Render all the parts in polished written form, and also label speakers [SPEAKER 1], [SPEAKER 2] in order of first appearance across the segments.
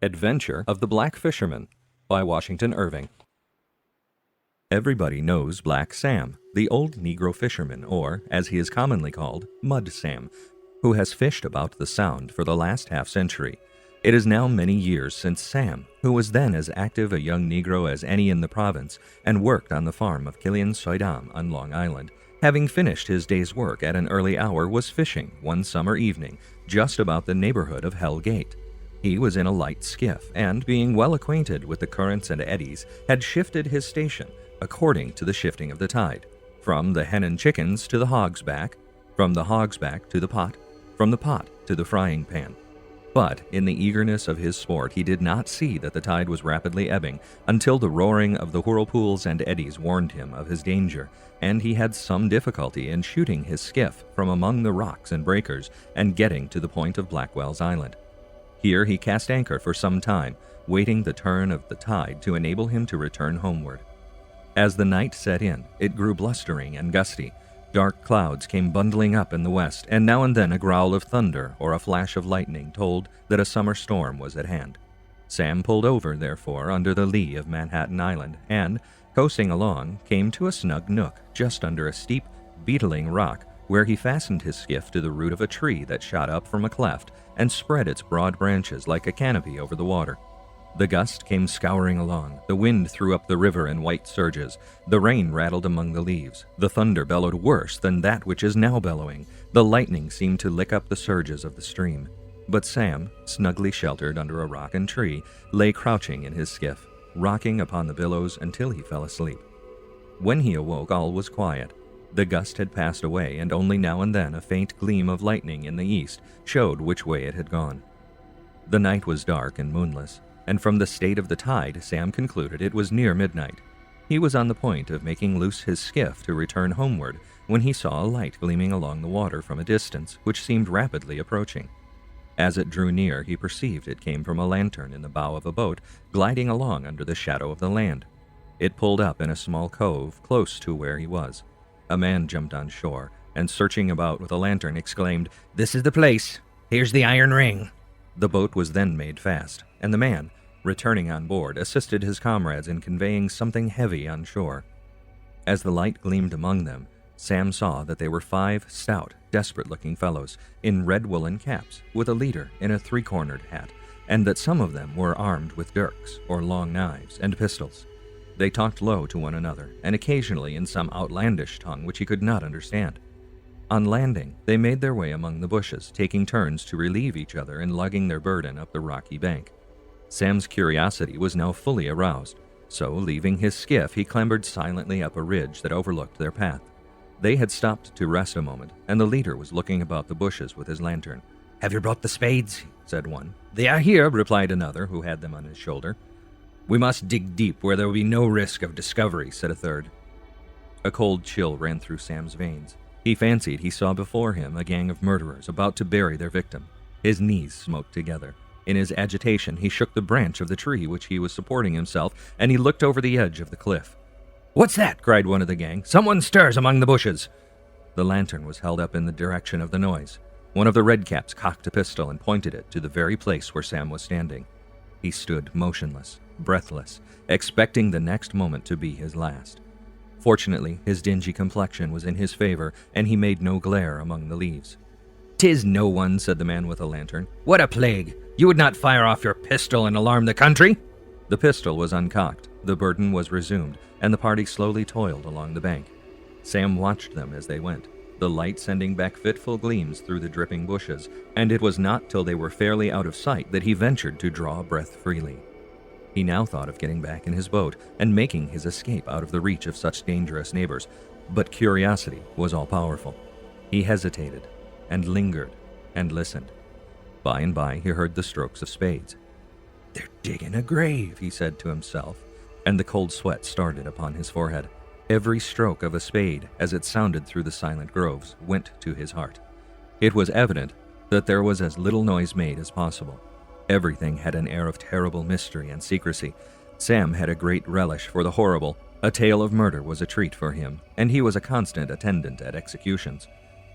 [SPEAKER 1] Adventure of the Black Fisherman by Washington Irving. Everybody knows Black Sam, the old Negro fisherman, or, as he is commonly called, Mud Sam, who has fished about the Sound for the last half-century. It is now many years since Sam, who was then as active a young Negro as any in the province, and worked on the farm of Killian Soydam on Long Island, having finished his day's work at an early hour, was fishing one summer evening just about the neighborhood of Hell Gate. He was in a light skiff, and, being well acquainted with the currents and eddies, had shifted his station, according to the shifting of the tide, from the hen and chickens to the hog's back, from the hog's back to the pot, from the pot to the frying pan. But, in the eagerness of his sport, he did not see that the tide was rapidly ebbing, until the roaring of the whirlpools and eddies warned him of his danger, and he had some difficulty in shooting his skiff from among the rocks and breakers, and getting to the point of Blackwell's Island. Here he cast anchor for some time, waiting the turn of the tide to enable him to return homeward. As the night set in, it grew blustering and gusty. Dark clouds came bundling up in the west, and now and then a growl of thunder or a flash of lightning told that a summer storm was at hand. Sam pulled over, therefore, under the lee of Manhattan Island, and, coasting along, came to a snug nook just under a steep, beetling rock, where he fastened his skiff to the root of a tree that shot up from a cleft and spread its broad branches like a canopy over the water. The gust came scouring along, the wind threw up the river in white surges, the rain rattled among the leaves, the thunder bellowed worse than that which is now bellowing, the lightning seemed to lick up the surges of the stream. But Sam, snugly sheltered under a rock and tree, lay crouching in his skiff, rocking upon the billows until he fell asleep. When he awoke, all was quiet. The gust had passed away, and only now and then a faint gleam of lightning in the east showed which way it had gone. The night was dark and moonless, and from the state of the tide, Sam concluded it was near midnight. He was on the point of making loose his skiff to return homeward when he saw a light gleaming along the water from a distance, which seemed rapidly approaching. As it drew near, he perceived it came from a lantern in the bow of a boat gliding along under the shadow of the land. It pulled up in a small cove close to where he was. A man jumped on shore, and searching about with a lantern, exclaimed, "This is the place. Here's the iron ring." The boat was then made fast, and the man, returning on board, assisted his comrades in conveying something heavy on shore. As the light gleamed among them, Sam saw that they were 5 stout, desperate-looking fellows, in red woolen caps, with a leader in a 3-cornered hat, and that some of them were armed with dirks, or long knives, and pistols. They talked low to one another, and occasionally in some outlandish tongue which he could not understand. On landing, they made their way among the bushes, taking turns to relieve each other in lugging their burden up the rocky bank. Sam's curiosity was now fully aroused, so leaving his skiff, he clambered silently up a ridge that overlooked their path. They had stopped to rest a moment, and the leader was looking about the bushes with his lantern. "Have you brought the spades?" said one. "They are here," replied another, who had them on his shoulder. "We must dig deep where there will be no risk of discovery," said a third. A cold chill ran through Sam's veins. He fancied he saw before him a gang of murderers about to bury their victim. His knees smote together. In his agitation, he shook the branch of the tree which he was supporting himself, and he looked over the edge of the cliff. "What's that?" cried one of the gang. "Someone stirs among the bushes." The lantern was held up in the direction of the noise. One of the redcaps cocked a pistol and pointed it to the very place where Sam was standing. He stood motionless, breathless, expecting the next moment to be his last. Fortunately, his dingy complexion was in his favor, and he made no glare among the leaves. "'Tis no one," said the man with the lantern. "What a plague! You would not fire off your pistol and alarm the country?" The pistol was uncocked, the burden was resumed, and the party slowly toiled along the bank. Sam watched them as they went, the light sending back fitful gleams through the dripping bushes, and it was not till they were fairly out of sight that he ventured to draw breath freely. He now thought of getting back in his boat and making his escape out of the reach of such dangerous neighbors, but curiosity was all-powerful. He hesitated, and lingered, and listened. By and by he heard the strokes of spades. "They're digging a grave," he said to himself, and the cold sweat started upon his forehead. Every stroke of a spade, as it sounded through the silent groves, went to his heart. It was evident that there was as little noise made as possible. Everything had an air of terrible mystery and secrecy. Sam had a great relish for the horrible. A tale of murder was a treat for him, and he was a constant attendant at executions.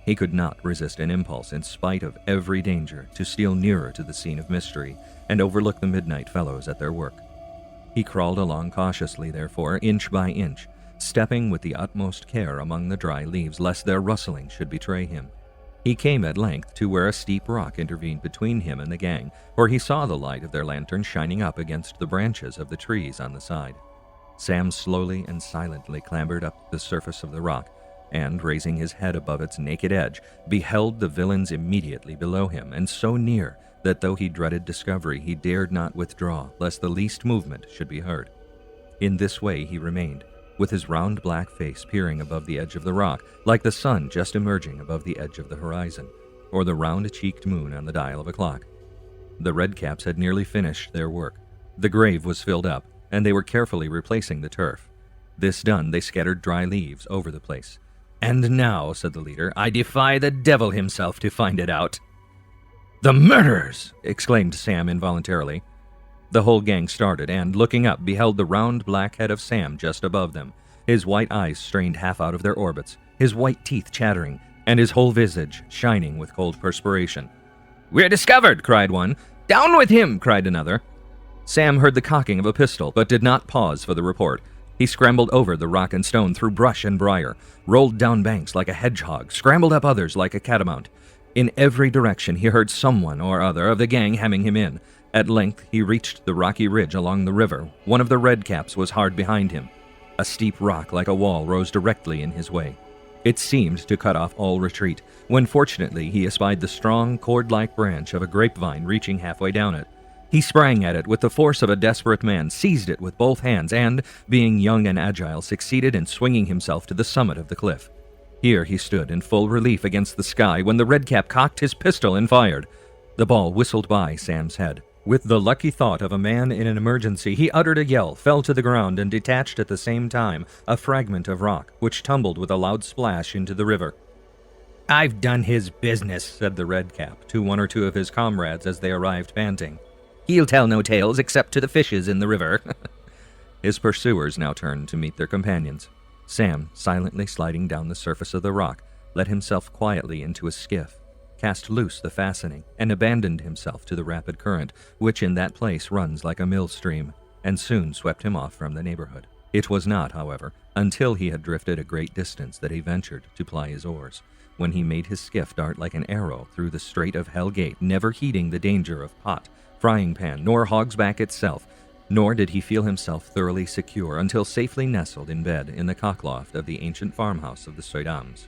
[SPEAKER 1] He could not resist an impulse, in spite of every danger, to steal nearer to the scene of mystery and overlook the midnight fellows at their work. He crawled along cautiously, therefore, inch by inch, stepping with the utmost care among the dry leaves, lest their rustling should betray him. He came at length to where a steep rock intervened between him and the gang, for he saw the light of their lantern shining up against the branches of the trees on the side. Sam slowly and silently clambered up the surface of the rock, and, raising his head above its naked edge, beheld the villains immediately below him, and so near that though he dreaded discovery, he dared not withdraw, lest the least movement should be heard. In this way he remained, with his round black face peering above the edge of the rock, like the sun just emerging above the edge of the horizon, or the round-cheeked moon on the dial of a clock. The Redcaps had nearly finished their work. The grave was filled up, and they were carefully replacing the turf. This done, they scattered dry leaves over the place. "And now," said the leader, "I defy the devil himself to find it out." "The murderers!" exclaimed Sam involuntarily. The whole gang started, and, looking up, beheld the round black head of Sam just above them, his white eyes strained half out of their orbits, his white teeth chattering, and his whole visage shining with cold perspiration. "We're discovered!" cried one. "Down with him!" cried another. Sam heard the cocking of a pistol, but did not pause for the report. He scrambled over the rock and stone, through brush and briar, rolled down banks like a hedgehog, scrambled up others like a catamount. In every direction he heard someone or other of the gang hemming him in. At length he reached the rocky ridge along the river. One of the Redcaps was hard behind him. A steep rock like a wall rose directly in his way. It seemed to cut off all retreat, when fortunately he espied the strong, cord-like branch of a grapevine reaching halfway down it. He sprang at it with the force of a desperate man, seized it with both hands, and, being young and agile, succeeded in swinging himself to the summit of the cliff. Here he stood in full relief against the sky when the Redcap cocked his pistol and fired. The ball whistled by Sam's head. With the lucky thought of a man in an emergency, he uttered a yell, fell to the ground, and detached at the same time a fragment of rock, which tumbled with a loud splash into the river. "I've done his business," said the Redcap to one or two of his comrades as they arrived panting. "He'll tell no tales except to the fishes in the river." His pursuers now turned to meet their companions. Sam, silently sliding down the surface of the rock, let himself quietly into a skiff, cast loose the fastening, and abandoned himself to the rapid current, which in that place runs like a mill stream, and soon swept him off from the neighborhood. It was not, however, until he had drifted a great distance that he ventured to ply his oars, when he made his skiff dart like an arrow through the Strait of Hell Gate, never heeding the danger of pot, frying pan, nor hog's back itself, nor did he feel himself thoroughly secure until safely nestled in bed in the cockloft of the ancient farmhouse of the Soidams.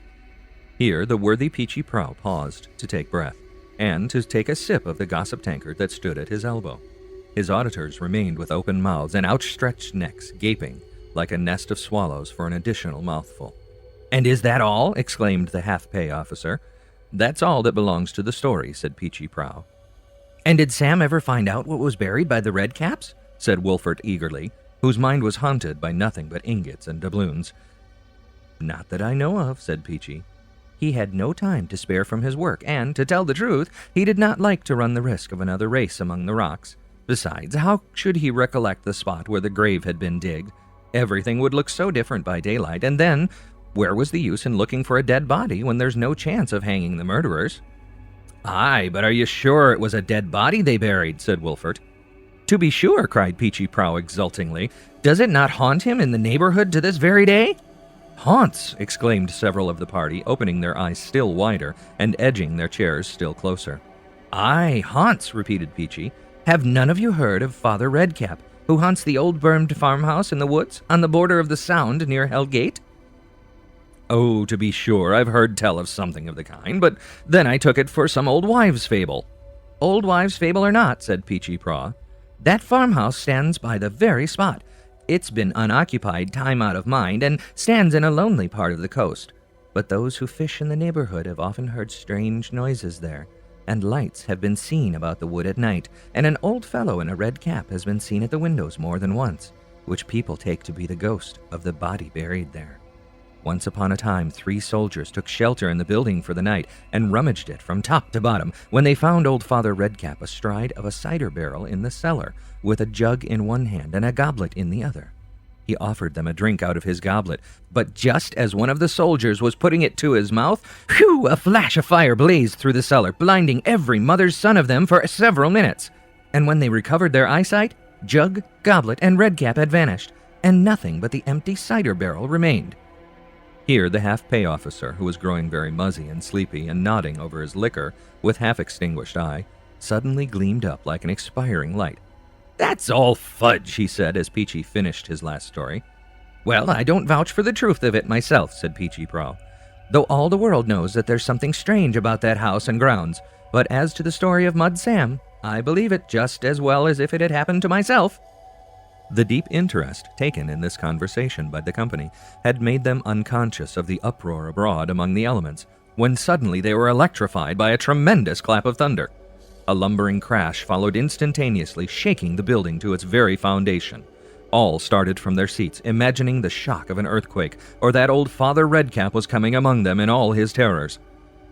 [SPEAKER 1] Here the worthy Peechy Prauw paused to take breath, and to take a sip of the gossip tankard that stood at his elbow. His auditors remained with open mouths and outstretched necks, gaping like a nest of swallows for an additional mouthful. "And is that all?" exclaimed the half-pay officer. "That's all that belongs to the story," said Peechy Prauw. "And did Sam ever find out what was buried by the Redcaps?" said Wolfert eagerly, whose mind was haunted by nothing but ingots and doubloons. "Not that I know of," said Peechy. "He had no time to spare from his work, and, to tell the truth, he did not like to run the risk of another race among the rocks. Besides, how should he recollect the spot where the grave had been digged? Everything would look so different by daylight, and then, where was the use in looking for a dead body when there's no chance of hanging the murderers?" "Aye, but are you sure it was a dead body they buried?" said Wolfert. "To be sure," cried Peechy Prauw exultingly. "Does it not haunt him in the neighborhood to this very day?" "Haunts!" exclaimed several of the party, opening their eyes still wider and edging their chairs still closer. "Aye, haunts," repeated Peechy. "Have none of you heard of Father Redcap, who haunts the old burned farmhouse in the woods on the border of the Sound near Hell Gate?" "Oh, to be sure, I've heard tell of something of the kind, but then I took it for some old wives' fable." "Old wives' fable or not," said Peechy Prauw, "that farmhouse stands by the very spot. It's been unoccupied time out of mind, and stands in a lonely part of the coast. But those who fish in the neighborhood have often heard strange noises there, and lights have been seen about the wood at night, and an old fellow in a red cap has been seen at the windows more than once, which people take to be the ghost of the body buried there. Once upon a time, 3 soldiers took shelter in the building for the night and rummaged it from top to bottom, when they found old Father Redcap astride of a cider barrel in the cellar, with a jug in one hand and a goblet in the other. He offered them a drink out of his goblet, but just as one of the soldiers was putting it to his mouth, phew, a flash of fire blazed through the cellar, blinding every mother's son of them for several minutes. And when they recovered their eyesight, jug, goblet, and redcap had vanished, and nothing but the empty cider barrel remained. Here the half-pay officer, who was growing very muzzy and sleepy and nodding over his liquor with half-extinguished eye, suddenly gleamed up like an expiring light. "That's all fudge," he said as Peachy finished his last story. "Well, I don't vouch for the truth of it myself," said Peachy Praw, "though all the world knows that there's something strange about that house and grounds. But as to the story of Mud Sam, I believe it just as well as if it had happened to myself." The deep interest taken in this conversation by the company had made them unconscious of the uproar abroad among the elements, when suddenly they were electrified by a tremendous clap of thunder. A lumbering crash followed instantaneously, shaking the building to its very foundation. All started from their seats, imagining the shock of an earthquake, or that old Father Redcap was coming among them in all his terrors.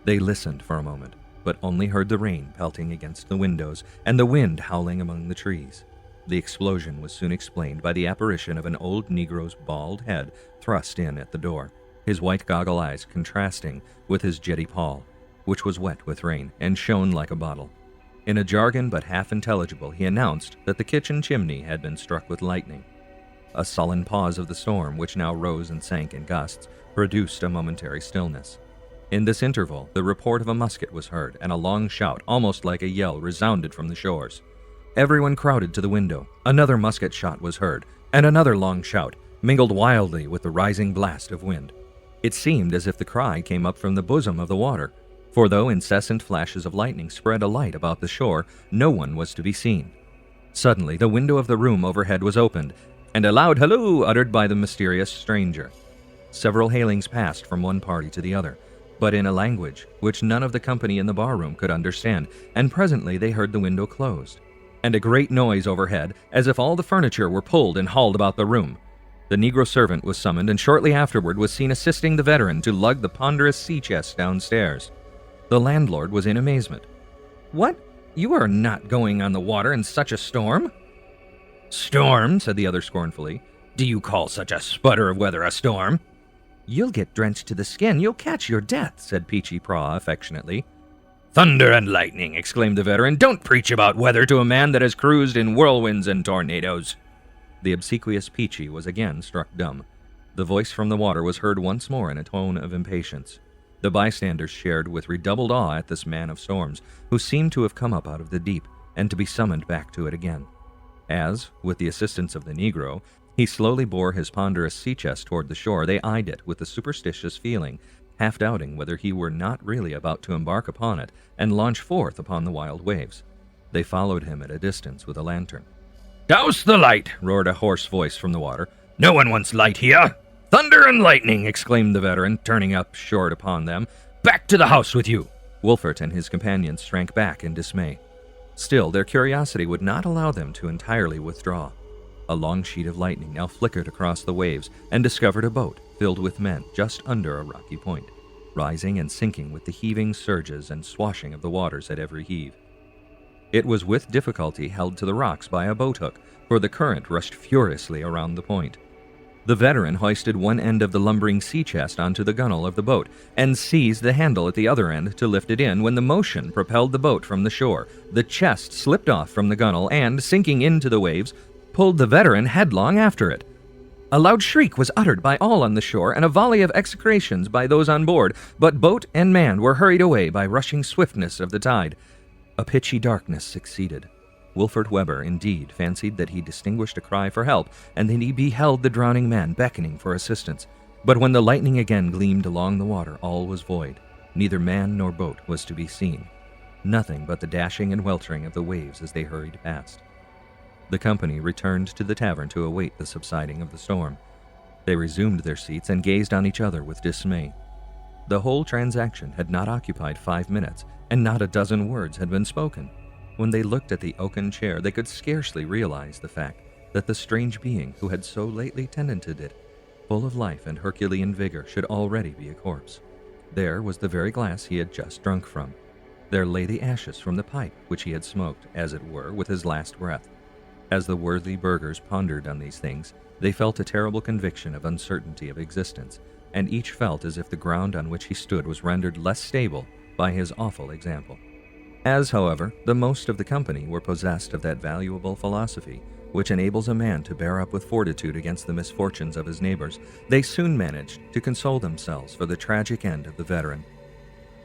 [SPEAKER 1] They listened for a moment, but only heard the rain pelting against the windows and the wind howling among the trees. The explosion was soon explained by the apparition of an old Negro's bald head thrust in at the door, his white goggle eyes contrasting with his jetty poll, which was wet with rain and shone like a bottle. In a jargon but half intelligible, he announced that the kitchen chimney had been struck with lightning. A sullen pause of the storm, which now rose and sank in gusts, produced a momentary stillness. In this interval, the report of a musket was heard, and a long shout, almost like a yell, resounded from the shores. Everyone crowded to the window. Another musket shot was heard, and another long shout, mingled wildly with the rising blast of wind. It seemed as if the cry came up from the bosom of the water, for though incessant flashes of lightning spread a light about the shore, no one was to be seen. Suddenly, the window of the room overhead was opened, and a loud halloo uttered by the mysterious stranger. Several hailings passed from one party to the other, but in a language which none of the company in the barroom could understand, and presently they heard the window closed, and a great noise overhead, as if all the furniture were pulled and hauled about the room. The Negro servant was summoned, and shortly afterward was seen assisting the veteran to lug the ponderous sea chest downstairs. The landlord was in amazement. "What? You are not going on the water in such a storm?" "Storm?" said the other scornfully. "Do you call such a sputter of weather a storm?" "You'll get drenched to the skin. You'll catch your death," said Peachy Praw affectionately. "Thunder and lightning!" exclaimed the veteran. "Don't preach about weather to a man that has cruised in whirlwinds and tornadoes." The obsequious Peachy was again struck dumb. The voice from the water was heard once more in a tone of impatience. The bystanders shared with redoubled awe at this man of storms, who seemed to have come up out of the deep, and to be summoned back to it again. As, with the assistance of the Negro, he slowly bore his ponderous sea chest toward the shore, they eyed it with a superstitious feeling, half doubting whether he were not really about to embark upon it and launch forth upon the wild waves. They followed him at a distance with a lantern. "Douse the light!" roared a hoarse voice from the water. "No one wants light here!" "Thunder and lightning!" exclaimed the veteran, turning up short upon them. "Back to the house with you!" Wolfert and his companions shrank back in dismay. Still, their curiosity would not allow them to entirely withdraw. A long sheet of lightning now flickered across the waves and discovered a boat filled with men just under a rocky point, rising and sinking with the heaving surges and swashing of the waters at every heave. It was with difficulty held to the rocks by a boat-hook, for the current rushed furiously around the point. The veteran hoisted one end of the lumbering sea chest onto the gunwale of the boat, and seized the handle at the other end to lift it in when the motion propelled the boat from the shore. The chest slipped off from the gunwale and, sinking into the waves, pulled the veteran headlong after it. A loud shriek was uttered by all on the shore, and a volley of execrations by those on board, but boat and man were hurried away by rushing swiftness of the tide. A pitchy darkness succeeded. Wolfert Weber, indeed, fancied that he distinguished a cry for help, and that he beheld the drowning man beckoning for assistance. But when the lightning again gleamed along the water, all was void. Neither man nor boat was to be seen. Nothing but the dashing and weltering of the waves as they hurried past. The company returned to the tavern to await the subsiding of the storm. They resumed their seats and gazed on each other with dismay. The whole transaction had not occupied 5 minutes, and not a dozen words had been spoken. When they looked at the oaken chair, they could scarcely realize the fact that the strange being who had so lately tenanted it, full of life and Herculean vigor, should already be a corpse. There was the very glass he had just drunk from. There lay the ashes from the pipe which he had smoked, as it were, with his last breath. As the worthy burghers pondered on these things, they felt a terrible conviction of uncertainty of existence, and each felt as if the ground on which he stood was rendered less stable by his awful example. As, however, the most of the company were possessed of that valuable philosophy which enables a man to bear up with fortitude against the misfortunes of his neighbors, they soon managed to console themselves for the tragic end of the veteran.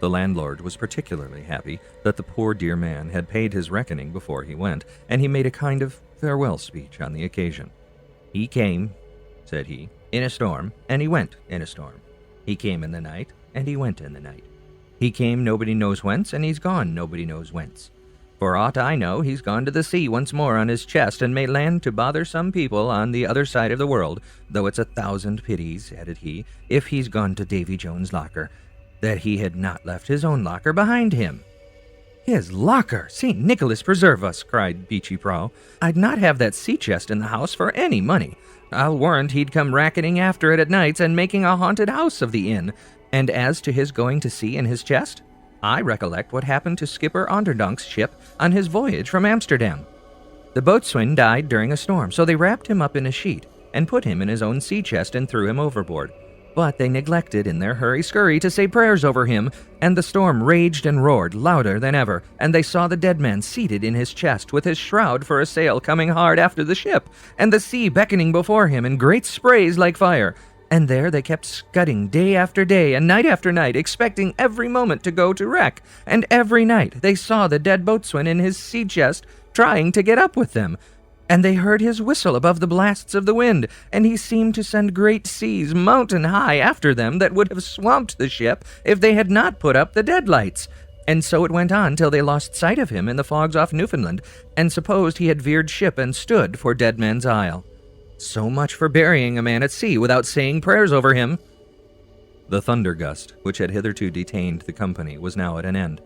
[SPEAKER 1] The landlord was particularly happy that the poor dear man had paid his reckoning before he went, and he made a kind of farewell speech on the occasion. "He came," said he, "in a storm, and he went in a storm. He came in the night, and he went in the night. He came nobody knows whence, and he's gone nobody knows whence. For aught I know, he's gone to the sea once more on his chest, and may land to bother some people on the other side of the world, though it's 1,000 pities," added he, "if he's gone to Davy Jones's locker, that he had not left his own locker behind him." "His locker! St. Nicholas preserve us!" cried Beachy Prow. "I'd not have that sea-chest in the house for any money. I'll warrant he'd come racketing after it at nights and making a haunted house of the inn. And as to his going to sea in his chest, I recollect what happened to Skipper Onderdonk's ship on his voyage from Amsterdam. The boatswain died during a storm, so they wrapped him up in a sheet and put him in his own sea-chest and threw him overboard. But they neglected in their hurry-scurry to say prayers over him, and the storm raged and roared louder than ever, and they saw the dead man seated in his chest with his shroud for a sail coming hard after the ship, and the sea beckoning before him in great sprays like fire. And there they kept scudding day after day and night after night, expecting every moment to go to wreck, and every night they saw the dead boatswain in his sea-chest trying to get up with them. And they heard his whistle above the blasts of the wind, and he seemed to send great seas mountain high after them that would have swamped the ship if they had not put up the deadlights. And so it went on till they lost sight of him in the fogs off Newfoundland, and supposed he had veered ship and stood for Dead Man's Isle. So much for burying a man at sea without saying prayers over him." The thunder gust, which had hitherto detained the company, was now at an end.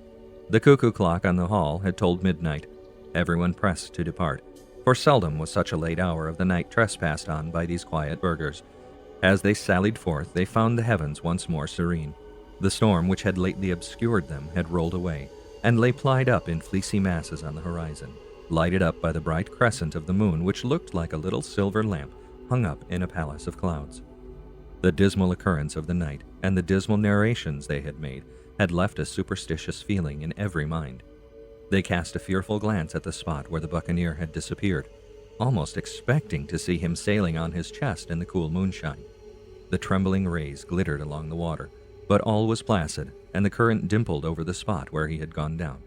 [SPEAKER 1] The cuckoo clock on the hall had told midnight. Everyone pressed to depart, for seldom was such a late hour of the night trespassed on by these quiet burghers. As they sallied forth, they found the heavens once more serene. The storm which had lately obscured them had rolled away, and lay plied up in fleecy masses on the horizon, lighted up by the bright crescent of the moon, which looked like a little silver lamp hung up in a palace of clouds. The dismal occurrence of the night, and the dismal narrations they had made, had left a superstitious feeling in every mind. They cast a fearful glance at the spot where the buccaneer had disappeared, almost expecting to see him sailing on his chest in the cool moonshine. The trembling rays glittered along the water, but all was placid, and the current dimpled over the spot where he had gone down.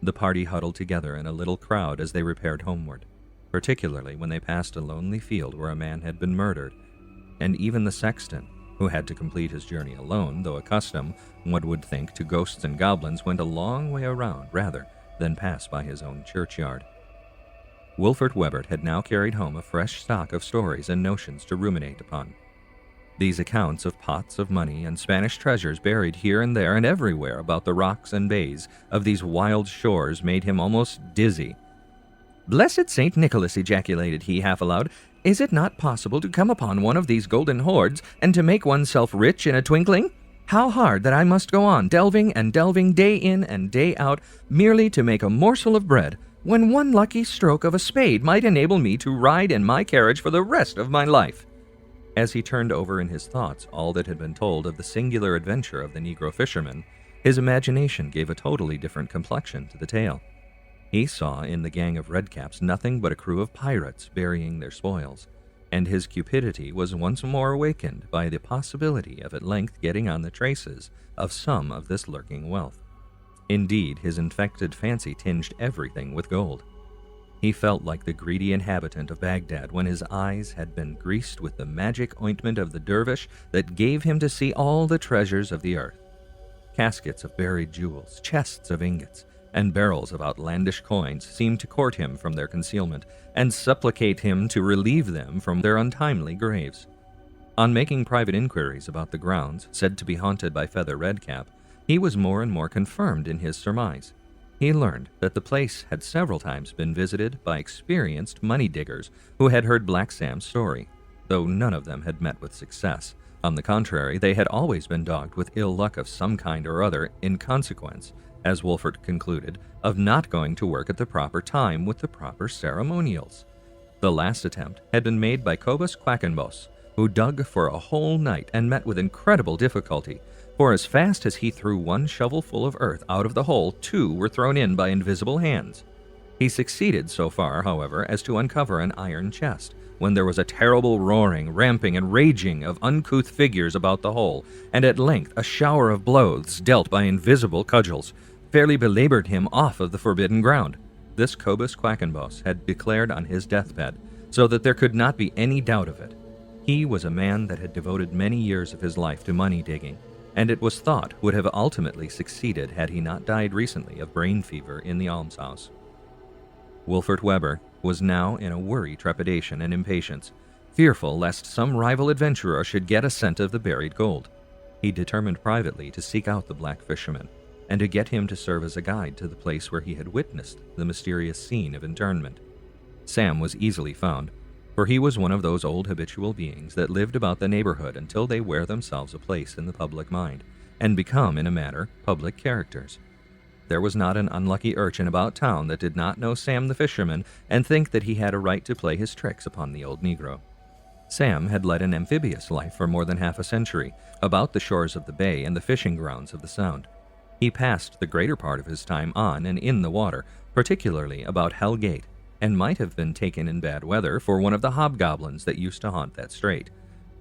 [SPEAKER 1] The party huddled together in a little crowd as they repaired homeward, particularly when they passed a lonely field where a man had been murdered, and even the sexton, who had to complete his journey alone, though accustomed, one would think, to ghosts and goblins, went a long way around rather than pass by his own churchyard. Wolfert Webert had now carried home a fresh stock of stories and notions to ruminate upon. These accounts of pots of money and Spanish treasures buried here and there and everywhere about the rocks and bays of these wild shores made him almost dizzy. "Blessed St. Nicholas," ejaculated he half aloud, "is it not possible to come upon one of these golden hoards and to make oneself rich in a twinkling? How hard that I must go on delving and delving day in and day out merely to make a morsel of bread, when one lucky stroke of a spade might enable me to ride in my carriage for the rest of my life." As he turned over in his thoughts all that had been told of the singular adventure of the Negro fisherman, his imagination gave a totally different complexion to the tale. He saw in the gang of redcaps nothing but a crew of pirates burying their spoils, and his cupidity was once more awakened by the possibility of at length getting on the traces of some of this lurking wealth. Indeed, his infected fancy tinged everything with gold. He felt like the greedy inhabitant of Baghdad when his eyes had been greased with the magic ointment of the dervish that gave him to see all the treasures of the earth. Caskets of buried jewels, chests of ingots, and barrels of outlandish coins seemed to court him from their concealment and supplicate him to relieve them from their untimely graves. On making private inquiries about the grounds, said to be haunted by Feather Redcap, he was more and more confirmed in his surmise. He learned that the place had several times been visited by experienced money diggers who had heard Black Sam's story, though none of them had met with success. On the contrary, they had always been dogged with ill luck of some kind or other in consequence, as Wolfert concluded, of not going to work at the proper time with the proper ceremonials. The last attempt had been made by Cobus Quackenbos, who dug for a whole night and met with incredible difficulty, for as fast as he threw one shovelful of earth out of the hole, two were thrown in by invisible hands. He succeeded so far, however, as to uncover an iron chest, when there was a terrible roaring, ramping, and raging of uncouth figures about the hole, and at length a shower of blows dealt by invisible cudgels fairly belabored him off of the forbidden ground. This Cobus Quackenbos had declared on his deathbed, so that there could not be any doubt of it. He was a man that had devoted many years of his life to money digging, and it was thought would have ultimately succeeded had he not died recently of brain fever in the almshouse. Wolfert Weber was now in a worry, trepidation, and impatience, fearful lest some rival adventurer should get a scent of the buried gold. He determined privately to seek out the black fisherman, and to get him to serve as a guide to the place where he had witnessed the mysterious scene of internment. Sam was easily found, for he was one of those old habitual beings that lived about the neighborhood until they wear themselves a place in the public mind, and become, in a manner, public characters. There was not an unlucky urchin about town that did not know Sam the fisherman and think that he had a right to play his tricks upon the old Negro. Sam had led an amphibious life for more than half a century, about the shores of the bay and the fishing grounds of the Sound. He passed the greater part of his time on and in the water, particularly about Hell Gate, and might have been taken in bad weather for one of the hobgoblins that used to haunt that strait.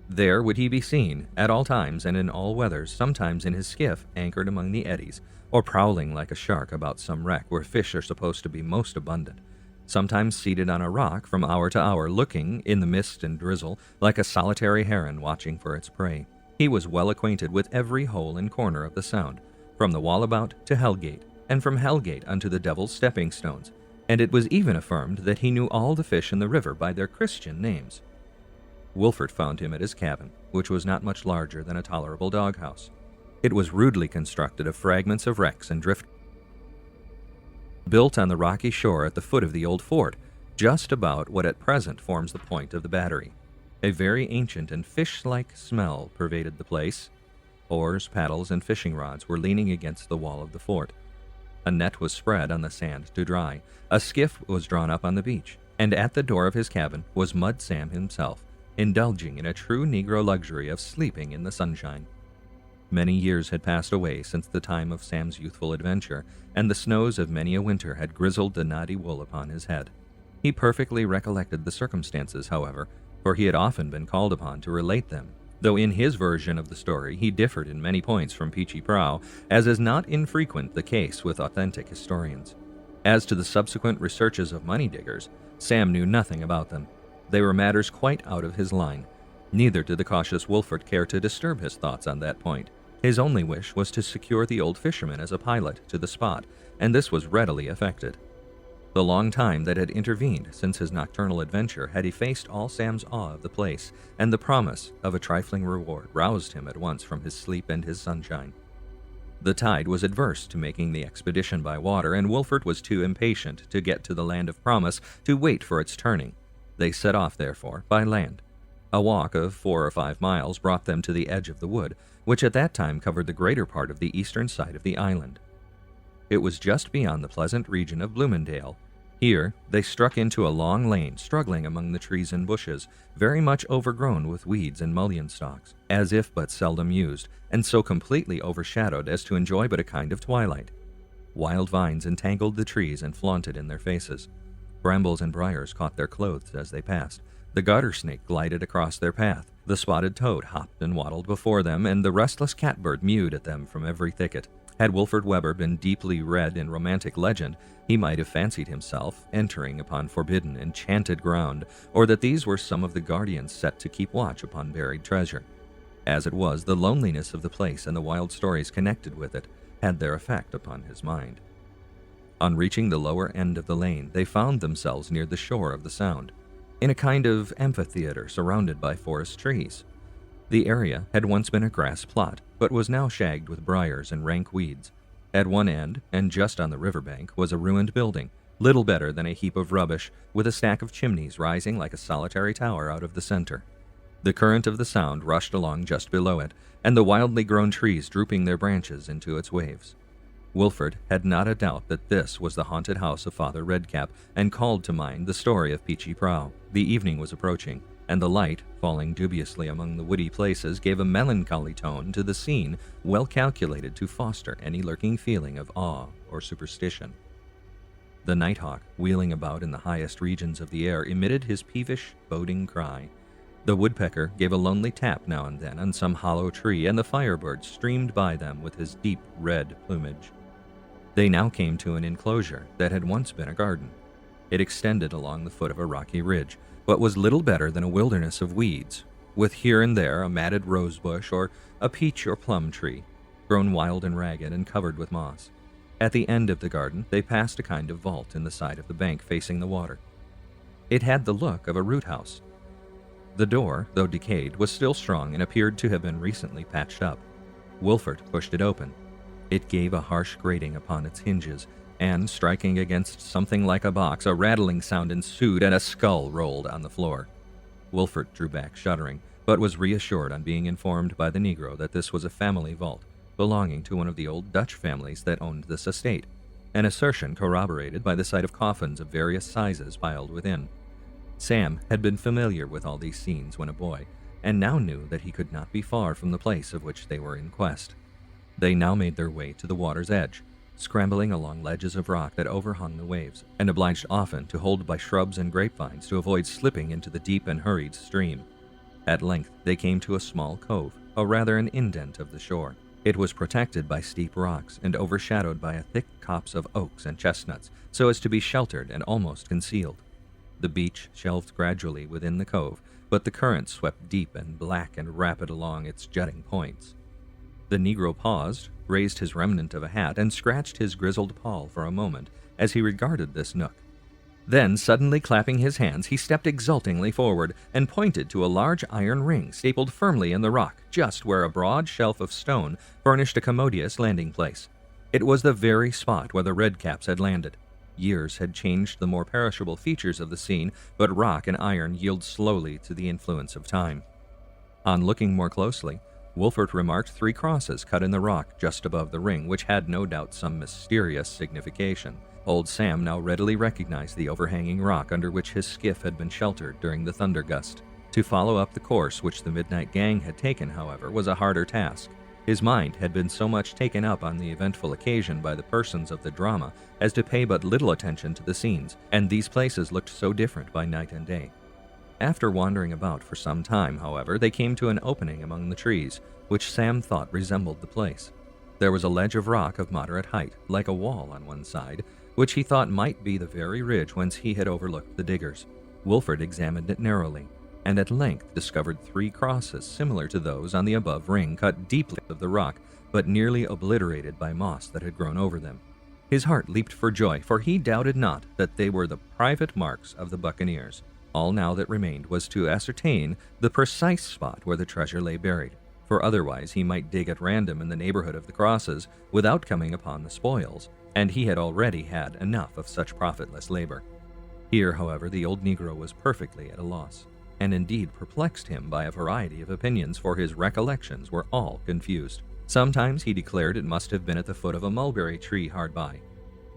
[SPEAKER 1] There would he be seen, at all times and in all weathers, sometimes in his skiff anchored among the eddies, or prowling like a shark about some wreck where fish are supposed to be most abundant, sometimes seated on a rock from hour to hour, looking, in the mist and drizzle, like a solitary heron watching for its prey. He was well acquainted with every hole and corner of the Sound, from the Wallabout to Hellgate, and from Hellgate unto the Devil's Stepping Stones, and it was even affirmed that he knew all the fish in the river by their Christian names. Wolfert found him at his cabin, which was not much larger than a tolerable doghouse. It was rudely constructed of fragments of wrecks and drift, built on the rocky shore at the foot of the old fort, just about what at present forms the point of the battery. A very ancient and fish-like smell pervaded the place. Oars, paddles, and fishing rods were leaning against the wall of the fort. A net was spread on the sand to dry. A skiff was drawn up on the beach, and at the door of his cabin was Mud Sam himself, indulging in a true Negro luxury of sleeping in the sunshine. Many years had passed away since the time of Sam's youthful adventure, and the snows of many a winter had grizzled the knotty wool upon his head. He perfectly recollected the circumstances, however, for he had often been called upon to relate them, though in his version of the story he differed in many points from Peechy Prauw, as is not infrequent the case with authentic historians. As to the subsequent researches of money diggers, Sam knew nothing about them. They were matters quite out of his line. Neither did the cautious Wolfert care to disturb his thoughts on that point. His only wish was to secure the old fisherman as a pilot to the spot, and this was readily effected. The long time that had intervened since his nocturnal adventure had effaced all Sam's awe of the place, and the promise of a trifling reward roused him at once from his sleep and his sunshine. The tide was adverse to making the expedition by water, and Wolfert was too impatient to get to the land of promise to wait for its turning. They set off, therefore, by land. A walk of 4 or 5 miles brought them to the edge of the wood, which at that time covered the greater part of the eastern side of the island. It was just beyond the pleasant region of Bloomendale. Here they struck into a long lane struggling among the trees and bushes, very much overgrown with weeds and mullein stalks, as if but seldom used, and so completely overshadowed as to enjoy but a kind of twilight. Wild vines entangled the trees and flaunted in their faces. Brambles and briars caught their clothes as they passed. The garter snake glided across their path. The spotted toad hopped and waddled before them, and the restless catbird mewed at them from every thicket. Had Wolfert Weber been deeply read in romantic legend, he might have fancied himself entering upon forbidden, enchanted ground, or that these were some of the guardians set to keep watch upon buried treasure. As it was, the loneliness of the place and the wild stories connected with it had their effect upon his mind. On reaching the lower end of the lane, they found themselves near the shore of the Sound, in a kind of amphitheater surrounded by forest trees. The area had once been a grass plot, but was now shagged with briars and rank weeds. At one end, and just on the riverbank, was a ruined building, little better than a heap of rubbish, with a stack of chimneys rising like a solitary tower out of the center. The current of the Sound rushed along just below it, and the wildly grown trees drooping their branches into its waves. Wilford had not a doubt that this was the haunted house of Father Redcap, and called to mind the story of Peachy Prow. The evening was approaching, and the light, falling dubiously among the woody places, gave a melancholy tone to the scene well calculated to foster any lurking feeling of awe or superstition. The nighthawk, wheeling about in the highest regions of the air, emitted his peevish, boding cry. The woodpecker gave a lonely tap now and then on some hollow tree, and the firebird streamed by them with his deep red plumage. They now came to an enclosure that had once been a garden. It extended along the foot of a rocky ridge, but was little better than a wilderness of weeds, with here and there a matted rose bush or a peach or plum tree, grown wild and ragged and covered with moss. At the end of the garden they passed a kind of vault in the side of the bank facing the water. It had the look of a root house. The door, though decayed, was still strong and appeared to have been recently patched up. Wilford pushed it open. It gave a harsh grating upon its hinges, and, striking against something like a box, a rattling sound ensued and a skull rolled on the floor. Wilford drew back, shuddering, but was reassured on being informed by the Negro that this was a family vault, belonging to one of the old Dutch families that owned this estate, an assertion corroborated by the sight of coffins of various sizes piled within. Sam had been familiar with all these scenes when a boy, and now knew that he could not be far from the place of which they were in quest. They now made their way to the water's edge, scrambling along ledges of rock that overhung the waves, and obliged often to hold by shrubs and grapevines to avoid slipping into the deep and hurried stream. At length they came to a small cove, or rather an indent of the shore. It was protected by steep rocks and overshadowed by a thick copse of oaks and chestnuts, so as to be sheltered and almost concealed. The beach shelved gradually within the cove, but the current swept deep and black and rapid along its jutting points. The Negro paused, raised his remnant of a hat, and scratched his grizzled poll for a moment as he regarded this nook. Then, suddenly clapping his hands, he stepped exultingly forward and pointed to a large iron ring stapled firmly in the rock, just where a broad shelf of stone furnished a commodious landing place. It was the very spot where the Redcaps had landed. Years had changed the more perishable features of the scene, but rock and iron yield slowly to the influence of time. On looking more closely, Wilford remarked 3 crosses cut in the rock just above the ring, which had no doubt some mysterious signification. Old Sam now readily recognized the overhanging rock under which his skiff had been sheltered during the thunder gust. To follow up the course which the midnight gang had taken, however, was a harder task. His mind had been so much taken up on the eventful occasion by the persons of the drama as to pay but little attention to the scenes, and these places looked so different by night and day. After wandering about for some time, however, they came to an opening among the trees, which Sam thought resembled the place. There was a ledge of rock of moderate height, like a wall on one side, which he thought might be the very ridge whence he had overlooked the diggers. Wilford examined it narrowly, and at length discovered 3 crosses similar to those on the above ring, cut deeply of the rock, but nearly obliterated by moss that had grown over them. His heart leaped for joy, for he doubted not that they were the private marks of the buccaneers. All now that remained was to ascertain the precise spot where the treasure lay buried, for otherwise he might dig at random in the neighborhood of the crosses without coming upon the spoils, and he had already had enough of such profitless labor. Here, however, the old Negro was perfectly at a loss, and indeed perplexed him by a variety of opinions, for his recollections were all confused. Sometimes he declared it must have been at the foot of a mulberry tree hard by,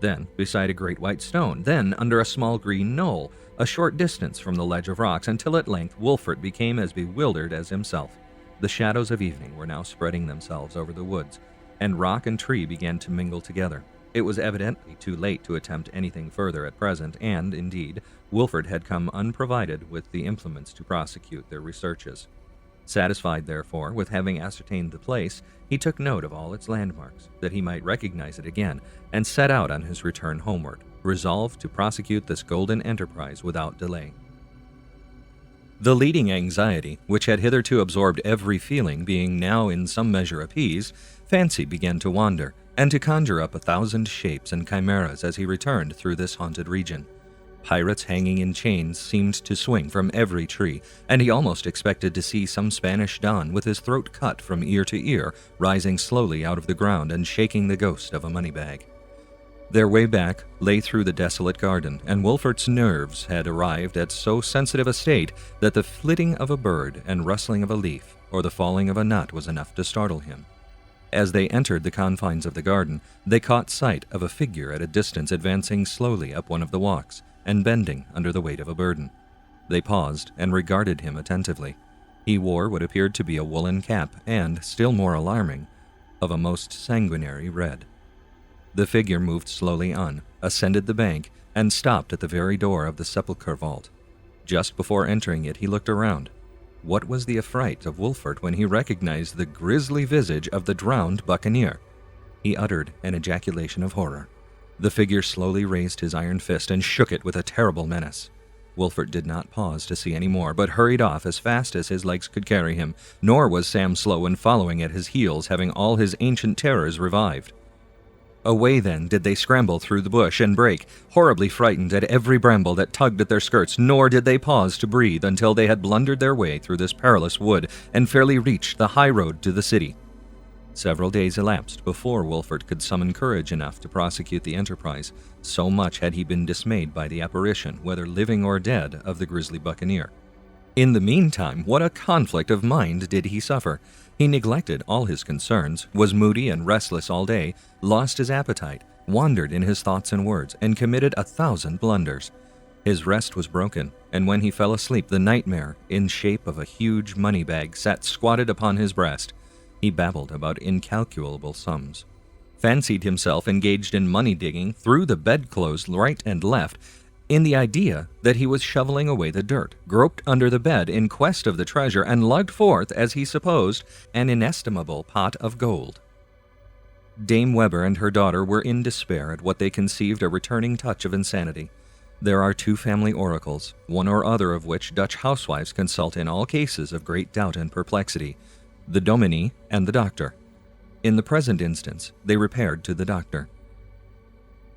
[SPEAKER 1] then beside a great white stone, then under a small green knoll, a short distance from the ledge of rocks, until at length Wolfert became as bewildered as himself. The shadows of evening were now spreading themselves over the woods, and rock and tree began to mingle together. It was evidently too late to attempt anything further at present, and, indeed, Wilford had come unprovided with the implements to prosecute their researches. Satisfied, therefore, with having ascertained the place, he took note of all its landmarks, that he might recognize it again, and set out on his return homeward, resolved to prosecute this golden enterprise without delay. The leading anxiety, which had hitherto absorbed every feeling, being now in some measure appeased, fancy began to wander, and to conjure up 1,000 shapes and chimeras as he returned through this haunted region. Pirates hanging in chains seemed to swing from every tree, and he almost expected to see some Spanish Don with his throat cut from ear to ear, rising slowly out of the ground and shaking the ghost of a money bag. Their way back lay through the desolate garden, and Wolfert's nerves had arrived at so sensitive a state that the flitting of a bird and rustling of a leaf or the falling of a nut was enough to startle him. As they entered the confines of the garden, they caught sight of a figure at a distance advancing slowly up one of the walks and bending under the weight of a burden. They paused and regarded him attentively. He wore what appeared to be a woolen cap and, still more alarming, of a most sanguinary red. The figure moved slowly on, ascended the bank, and stopped at the very door of the sepulchre vault. Just before entering it, he looked around. What was the affright of Wolfert when he recognized the grisly visage of the drowned buccaneer? He uttered an ejaculation of horror. The figure slowly raised his iron fist and shook it with a terrible menace. Wolfert did not pause to see any more, but hurried off as fast as his legs could carry him, nor was Sam slow in following at his heels, having all his ancient terrors revived. Away then did they scramble through the bush and brake, horribly frightened at every bramble that tugged at their skirts, nor did they pause to breathe until they had blundered their way through this perilous wood and fairly reached the high road to the city. Several days elapsed before Wolfert could summon courage enough to prosecute the enterprise, so much had he been dismayed by the apparition, whether living or dead, of the grisly buccaneer. In the meantime, what a conflict of mind did he suffer! He neglected all his concerns, was moody and restless all day, lost his appetite, wandered in his thoughts and words, and committed 1,000 blunders. His rest was broken, and when he fell asleep, the nightmare, in shape of a huge money bag, sat squatted upon his breast. He babbled about incalculable sums, fancied himself engaged in money digging through the bedclothes right and left, in the idea that he was shoveling away the dirt, groped under the bed in quest of the treasure, and lugged forth, as he supposed, an inestimable pot of gold. Dame Weber and her daughter were in despair at what they conceived a returning touch of insanity. There are 2 family oracles, one or other of which Dutch housewives consult in all cases of great doubt and perplexity, the dominie and the doctor. In the present instance, they repaired to the doctor.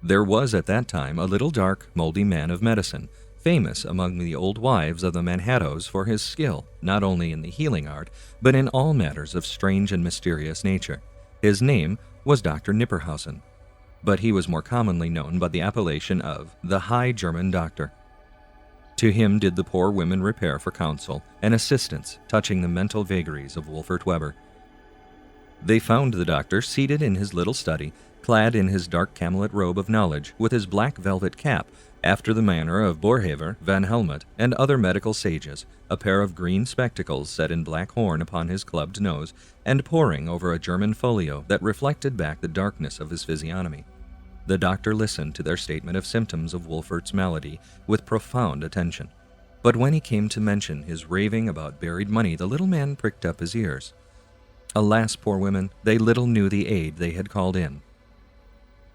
[SPEAKER 1] There was at that time a little dark, moldy man of medicine, famous among the old wives of the Manhattoes for his skill, not only in the healing art, but in all matters of strange and mysterious nature. His name was Dr. Nipperhausen, but he was more commonly known by the appellation of the High German Doctor. To him did the poor women repair for counsel and assistance touching the mental vagaries of Wolfert Weber. They found the doctor seated in his little study, clad in his dark camelet robe of knowledge, with his black velvet cap, after the manner of Boerhaave, Van Helmont, and other medical sages, a pair of green spectacles set in black horn upon his clubbed nose, and poring over a German folio that reflected back the darkness of his physiognomy. The doctor listened to their statement of symptoms of Wolfert's malady with profound attention. But when he came to mention his raving about buried money, the little man pricked up his ears. Alas, poor women, they little knew the aid they had called in.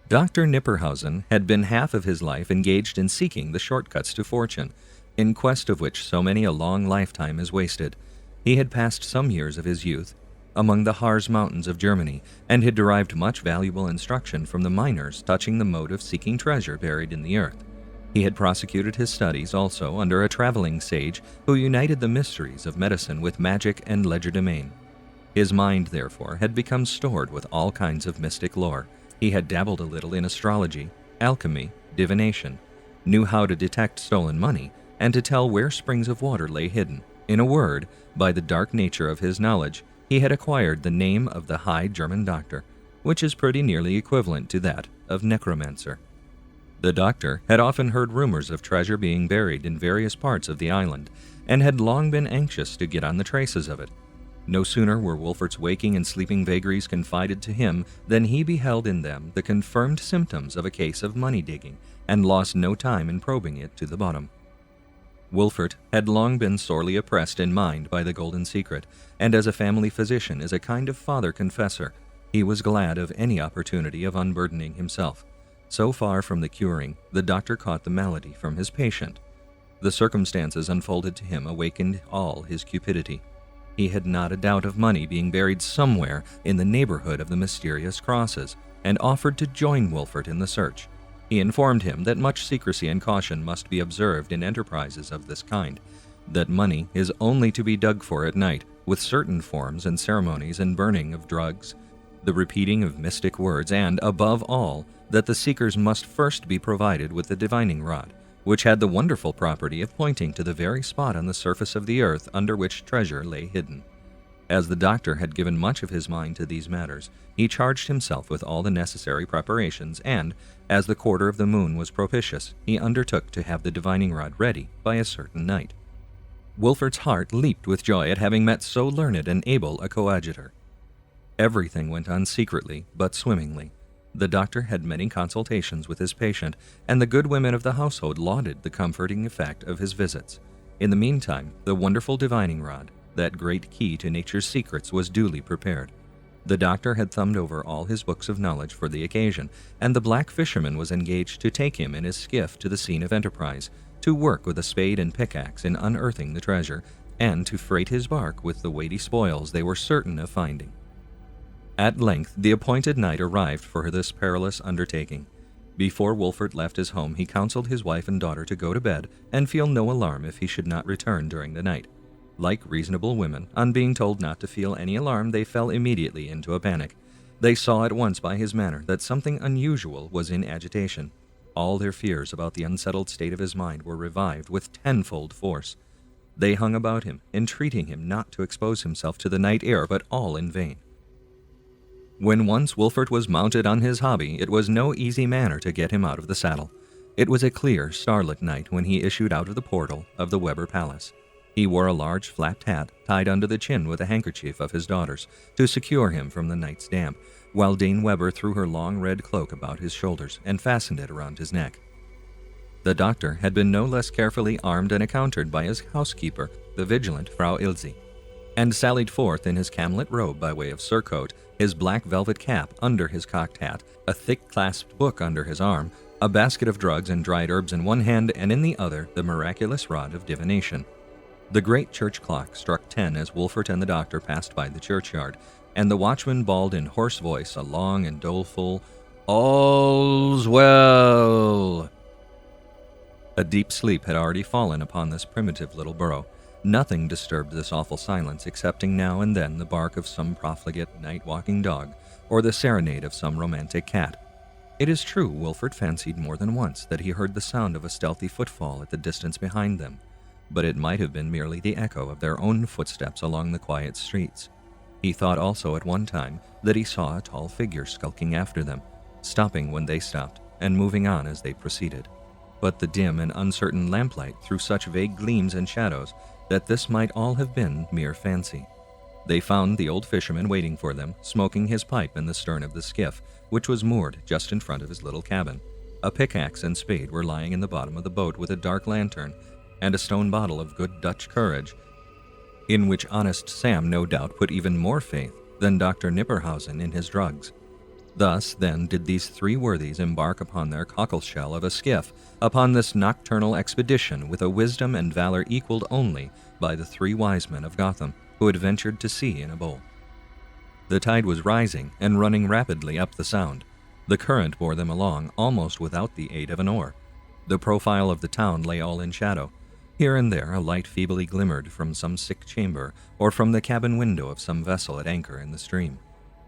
[SPEAKER 1] Dr. Nipperhausen had been half of his life engaged in seeking the shortcuts to fortune, in quest of which so many a long lifetime is wasted. He had passed some years of his youth among the Harz Mountains of Germany, and had derived much valuable instruction from the miners touching the mode of seeking treasure buried in the earth. He had prosecuted his studies also under a traveling sage who united the mysteries of medicine with magic and legerdemain. His mind, therefore, had become stored with all kinds of mystic lore. He had dabbled a little in astrology, alchemy, divination, knew how to detect stolen money, and to tell where springs of water lay hidden. In a word, by the dark nature of his knowledge, he had acquired the name of the High German Doctor, which is pretty nearly equivalent to that of necromancer. The doctor had often heard rumors of treasure being buried in various parts of the island, and had long been anxious to get on the traces of it. No sooner were Wolfert's waking and sleeping vagaries confided to him than he beheld in them the confirmed symptoms of a case of money-digging, and lost no time in probing it to the bottom. Wolfert had long been sorely oppressed in mind by the golden secret, and as a family physician, as a kind of father-confessor, he was glad of any opportunity of unburdening himself. So far from the curing, the doctor caught the malady from his patient. The circumstances unfolded to him awakened all his cupidity. He had not a doubt of money being buried somewhere in the neighborhood of the mysterious crosses, and offered to join Wolfert in the search. He informed him that much secrecy and caution must be observed in enterprises of this kind, that money is only to be dug for at night, with certain forms and ceremonies and burning of drugs, the repeating of mystic words, and, above all, that the seekers must first be provided with the divining rod, which had the wonderful property of pointing to the very spot on the surface of the earth under which treasure lay hidden. As the doctor had given much of his mind to these matters, he charged himself with all the necessary preparations, and, as the quarter of the moon was propitious, he undertook to have the divining rod ready by a certain night. Wolfert's heart leaped with joy at having met so learned and able a coadjutor. Everything went on secretly, but swimmingly. The doctor had many consultations with his patient, and the good women of the household lauded the comforting effect of his visits. In the meantime, the wonderful divining rod, that great key to nature's secrets, was duly prepared. The doctor had thumbed over all his books of knowledge for the occasion, and the black fisherman was engaged to take him in his skiff to the scene of enterprise, to work with a spade and pickaxe in unearthing the treasure, and to freight his bark with the weighty spoils they were certain of finding. At length the appointed night arrived for this perilous undertaking. Before Wolfert left his home, he counseled his wife and daughter to go to bed and feel no alarm if he should not return during the night. Like reasonable women, on being told not to feel any alarm, they fell immediately into a panic. They saw at once by his manner that something unusual was in agitation. All their fears about the unsettled state of his mind were revived with tenfold force. They hung about him, entreating him not to expose himself to the night air, but all in vain. When once Wolfert was mounted on his hobby, it was no easy matter to get him out of the saddle. It was a clear, starlit night when he issued out of the portal of the Weber Palace. He wore a large flapped hat, tied under the chin with a handkerchief of his daughter's, to secure him from the night's damp, while Dame Weber threw her long red cloak about his shoulders and fastened it around his neck. The doctor had been no less carefully armed and encountered by his housekeeper, the vigilant Frau Ilse, and sallied forth in his camlet robe by way of surcoat, his black velvet cap under his cocked hat, a thick-clasped book under his arm, a basket of drugs and dried herbs in one hand, and in the other the miraculous rod of divination. The great church clock struck 10 as Wolfert and the doctor passed by the churchyard, and the watchman bawled in hoarse voice a long and doleful, "All's well!" A deep sleep had already fallen upon this primitive little burrow. Nothing disturbed this awful silence, excepting now and then the bark of some profligate night-walking dog, or the serenade of some romantic cat. It is true, Wolfert fancied more than once that he heard the sound of a stealthy footfall at the distance behind them, but it might have been merely the echo of their own footsteps along the quiet streets. He thought also at one time that he saw a tall figure skulking after them, stopping when they stopped, and moving on as they proceeded. But the dim and uncertain lamplight threw such vague gleams and shadows that this might all have been mere fancy. They found the old fisherman waiting for them, smoking his pipe in the stern of the skiff, which was moored just in front of his little cabin. A pickaxe and spade were lying in the bottom of the boat with a dark lantern, and a stone bottle of good Dutch courage, in which honest Sam no doubt put even more faith than Dr. Nipperhausen in his drugs. Thus, then, did these three worthies embark upon their cockleshell of a skiff, upon this nocturnal expedition with a wisdom and valor equaled only by the three wise men of Gotham, who had ventured to sea in a bowl. The tide was rising and running rapidly up the Sound. The current bore them along almost without the aid of an oar. The profile of the town lay all in shadow. Here and there a light feebly glimmered from some sick chamber, or from the cabin window of some vessel at anchor in the stream.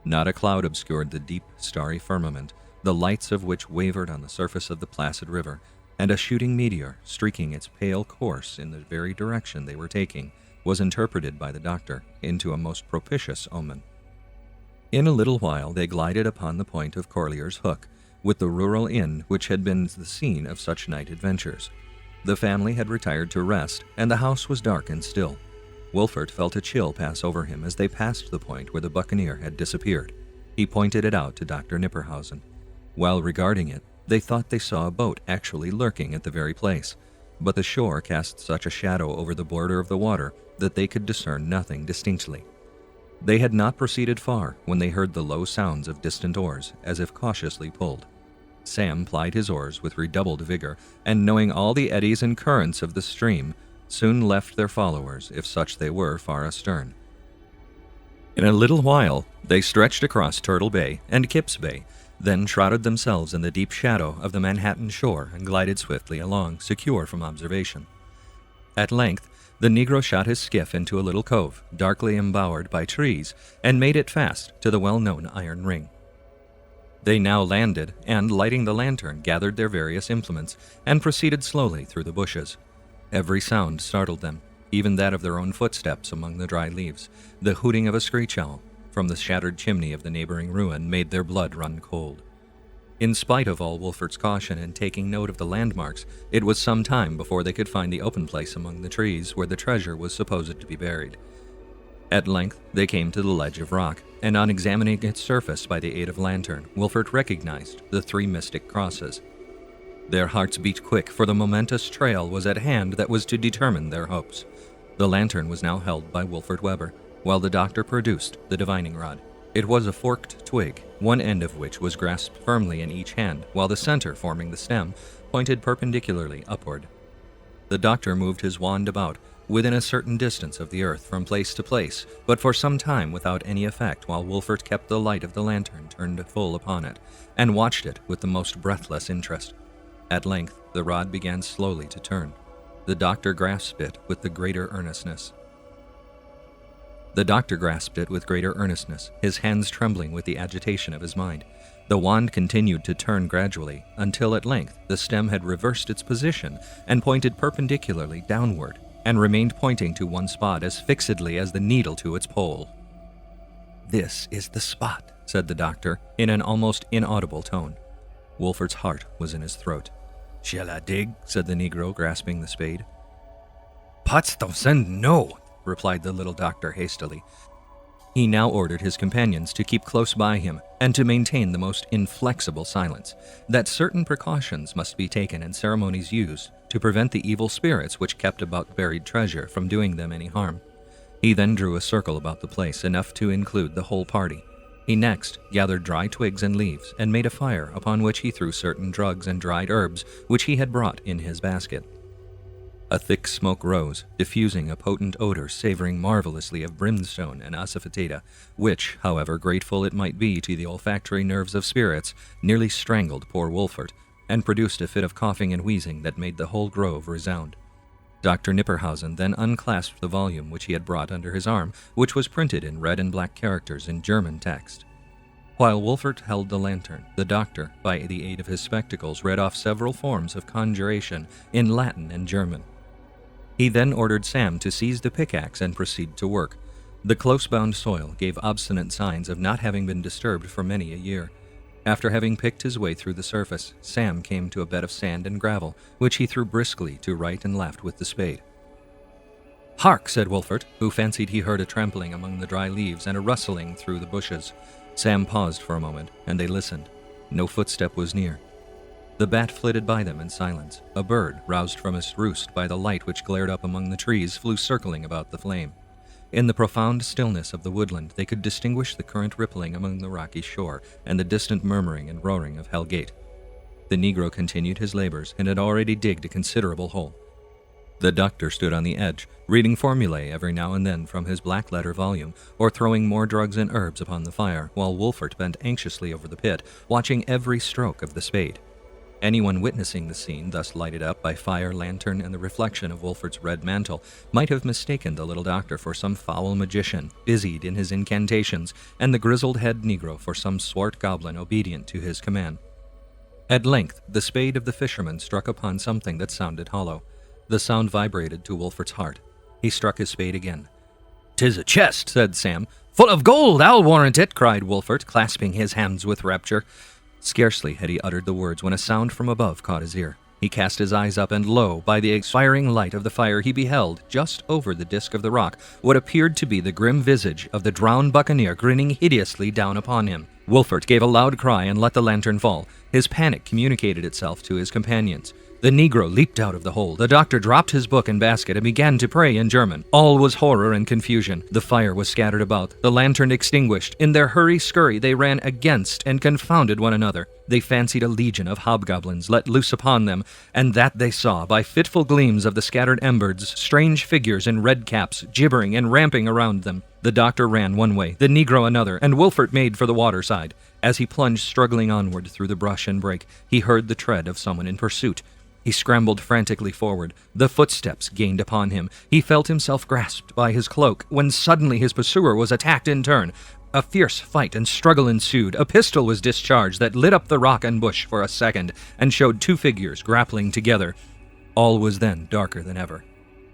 [SPEAKER 1] Not a cloud obscured the deep, starry firmament, the lights of which wavered on the surface of the placid river, and a shooting meteor, streaking its pale course in the very direction they were taking, was interpreted by the doctor into a most propitious omen. In a little while they glided upon the point of Corlier's Hook, with the rural inn which had been the scene of such night adventures. The family had retired to rest, and the house was dark and still. Wolfert felt a chill pass over him as they passed the point where the buccaneer had disappeared. He pointed it out to Dr. Nipperhausen. While regarding it, they thought they saw a boat actually lurking at the very place, but the shore cast such a shadow over the border of the water that they could discern nothing distinctly. They had not proceeded far when they heard the low sounds of distant oars, as if cautiously pulled. Sam plied his oars with redoubled vigor, and knowing all the eddies and currents of the stream, soon left their followers, if such they were, far astern. In a little while, they stretched across Turtle Bay and Kip's Bay, then shrouded themselves in the deep shadow of the Manhattan shore and glided swiftly along, secure from observation. At length, the Negro shot his skiff into a little cove, darkly embowered by trees, and made it fast to the well-known iron ring. They now landed, and, lighting the lantern, gathered their various implements, and proceeded slowly through the bushes. Every sound startled them. even that of their own footsteps among the dry leaves. The hooting of a screech owl from the shattered chimney of the neighboring ruin made their blood run cold. In spite of all Wolfert's caution in taking note of the landmarks, it was some time before they could find the open place among the trees where the treasure was supposed to be buried. At length, they came to the ledge of rock, and on examining its surface by the aid of lantern, Wolfert recognized the 3 mystic crosses. Their hearts beat quick, for the momentous trail was at hand that was to determine their hopes. The lantern was now held by Wolfert Weber, while the doctor produced the divining rod. It was a forked twig, one end of which was grasped firmly in each hand, while the center, forming the stem, pointed perpendicularly upward. The doctor moved his wand about, within a certain distance of the earth from place to place, but for some time without any effect, while Wolfert kept the light of the lantern turned full upon it, and watched it with the most breathless interest. At length, the rod began slowly to turn. The doctor grasped it with greater earnestness, his hands trembling with the agitation of his mind. The wand continued to turn gradually, until at length the stem had reversed its position and pointed perpendicularly downward, and remained pointing to one spot as fixedly as the needle to its pole. "This is the spot," said the doctor, in an almost inaudible tone. Wolfert's heart was in his throat. "Shall I dig?" said the Negro, grasping the spade. "Pots don't send no," replied the little doctor hastily. He now ordered his companions to keep close by him and to maintain the most inflexible silence, that certain precautions must be taken and ceremonies used to prevent the evil spirits which kept about buried treasure from doing them any harm. He then drew a circle about the place, enough to include the whole party. He next gathered dry twigs and leaves and made a fire, upon which he threw certain drugs and dried herbs which he had brought in his basket. A thick smoke rose, diffusing a potent odor savoring marvelously of brimstone and asafoetida, which, however grateful it might be to the olfactory nerves of spirits, nearly strangled poor Wolfert, and produced a fit of coughing and wheezing that made the whole grove resound. Dr. Nipperhausen then unclasped the volume which he had brought under his arm, which was printed in red and black characters in German text. While Wolfert held the lantern, the doctor, by the aid of his spectacles, read off several forms of conjuration in Latin and German. He then ordered Sam to seize the pickaxe and proceed to work. The close-bound soil gave obstinate signs of not having been disturbed for many a year. After having picked his way through the surface, Sam came to a bed of sand and gravel, which he threw briskly to right and left with the spade. "Hark!" said Wolfert, who fancied he heard a trampling among the dry leaves and a rustling through the bushes. Sam paused for a moment, and they listened. No footstep was near. The bat flitted by them in silence. A bird, roused from its roost by the light which glared up among the trees, flew circling about the flame. In the profound stillness of the woodland, they could distinguish the current rippling among the rocky shore and the distant murmuring and roaring of Hell Gate. The Negro continued his labors and had already digged a considerable hole. The doctor stood on the edge, reading formulae every now and then from his black-letter volume, or throwing more drugs and herbs upon the fire, while Wolfert bent anxiously over the pit, watching every stroke of the spade. Anyone witnessing the scene, thus lighted up by fire, lantern, and the reflection of Wolfert's red mantle, might have mistaken the little doctor for some foul magician, busied in his incantations, and the grizzled-head Negro for some swart goblin obedient to his command. At length, the spade of the fisherman struck upon something that sounded hollow. The sound vibrated to Wolfert's heart. He struck his spade again. "'Tis a chest," said Sam. "Full of gold, I'll warrant it," cried Wolfert, clasping his hands with rapture. Scarcely had he uttered the words when a sound from above caught his ear. He cast his eyes up, and lo, by the expiring light of the fire he beheld, just over the disk of the rock, what appeared to be the grim visage of the drowned buccaneer grinning hideously down upon him. Wolfert gave a loud cry and let the lantern fall. His panic communicated itself to his companions. The Negro leaped out of the hole. The doctor dropped his book and basket and began to pray in German. All was horror and confusion. The fire was scattered about, the lantern extinguished. In their hurry-scurry they ran against and confounded one another. They fancied a legion of hobgoblins let loose upon them, and that they saw, by fitful gleams of the scattered embers, strange figures in red caps, gibbering and ramping around them. The doctor ran one way, the Negro another, and Wolfert made for the water side. As he plunged struggling onward through the brush and brake, he heard the tread of someone in pursuit. He scrambled frantically forward. The footsteps gained upon him. He felt himself grasped by his cloak, when suddenly his pursuer was attacked in turn. A fierce fight and struggle ensued. A pistol was discharged that lit up the rock and bush for a second, and showed two figures grappling together. All was then darker than ever.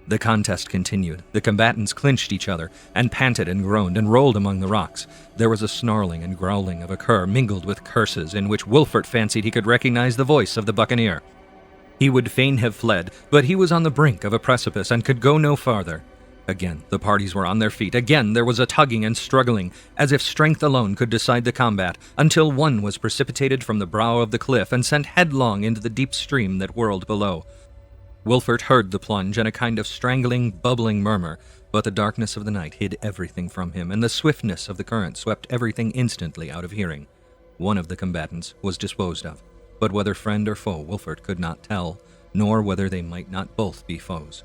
[SPEAKER 1] The contest continued. The combatants clinched each other, and panted and groaned and rolled among the rocks. There was a snarling and growling of a cur mingled with curses in which Wolfert fancied he could recognize the voice of the buccaneer. He would fain have fled, but he was on the brink of a precipice and could go no farther. Again, the parties were on their feet. Again, there was a tugging and struggling, as if strength alone could decide the combat, until one was precipitated from the brow of the cliff and sent headlong into the deep stream that whirled below. Wolfert heard the plunge and a kind of strangling, bubbling murmur, but the darkness of the night hid everything from him, and the swiftness of the current swept everything instantly out of hearing. One of the combatants was disposed of, but whether friend or foe Wolfert could not tell, nor whether they might not both be foes.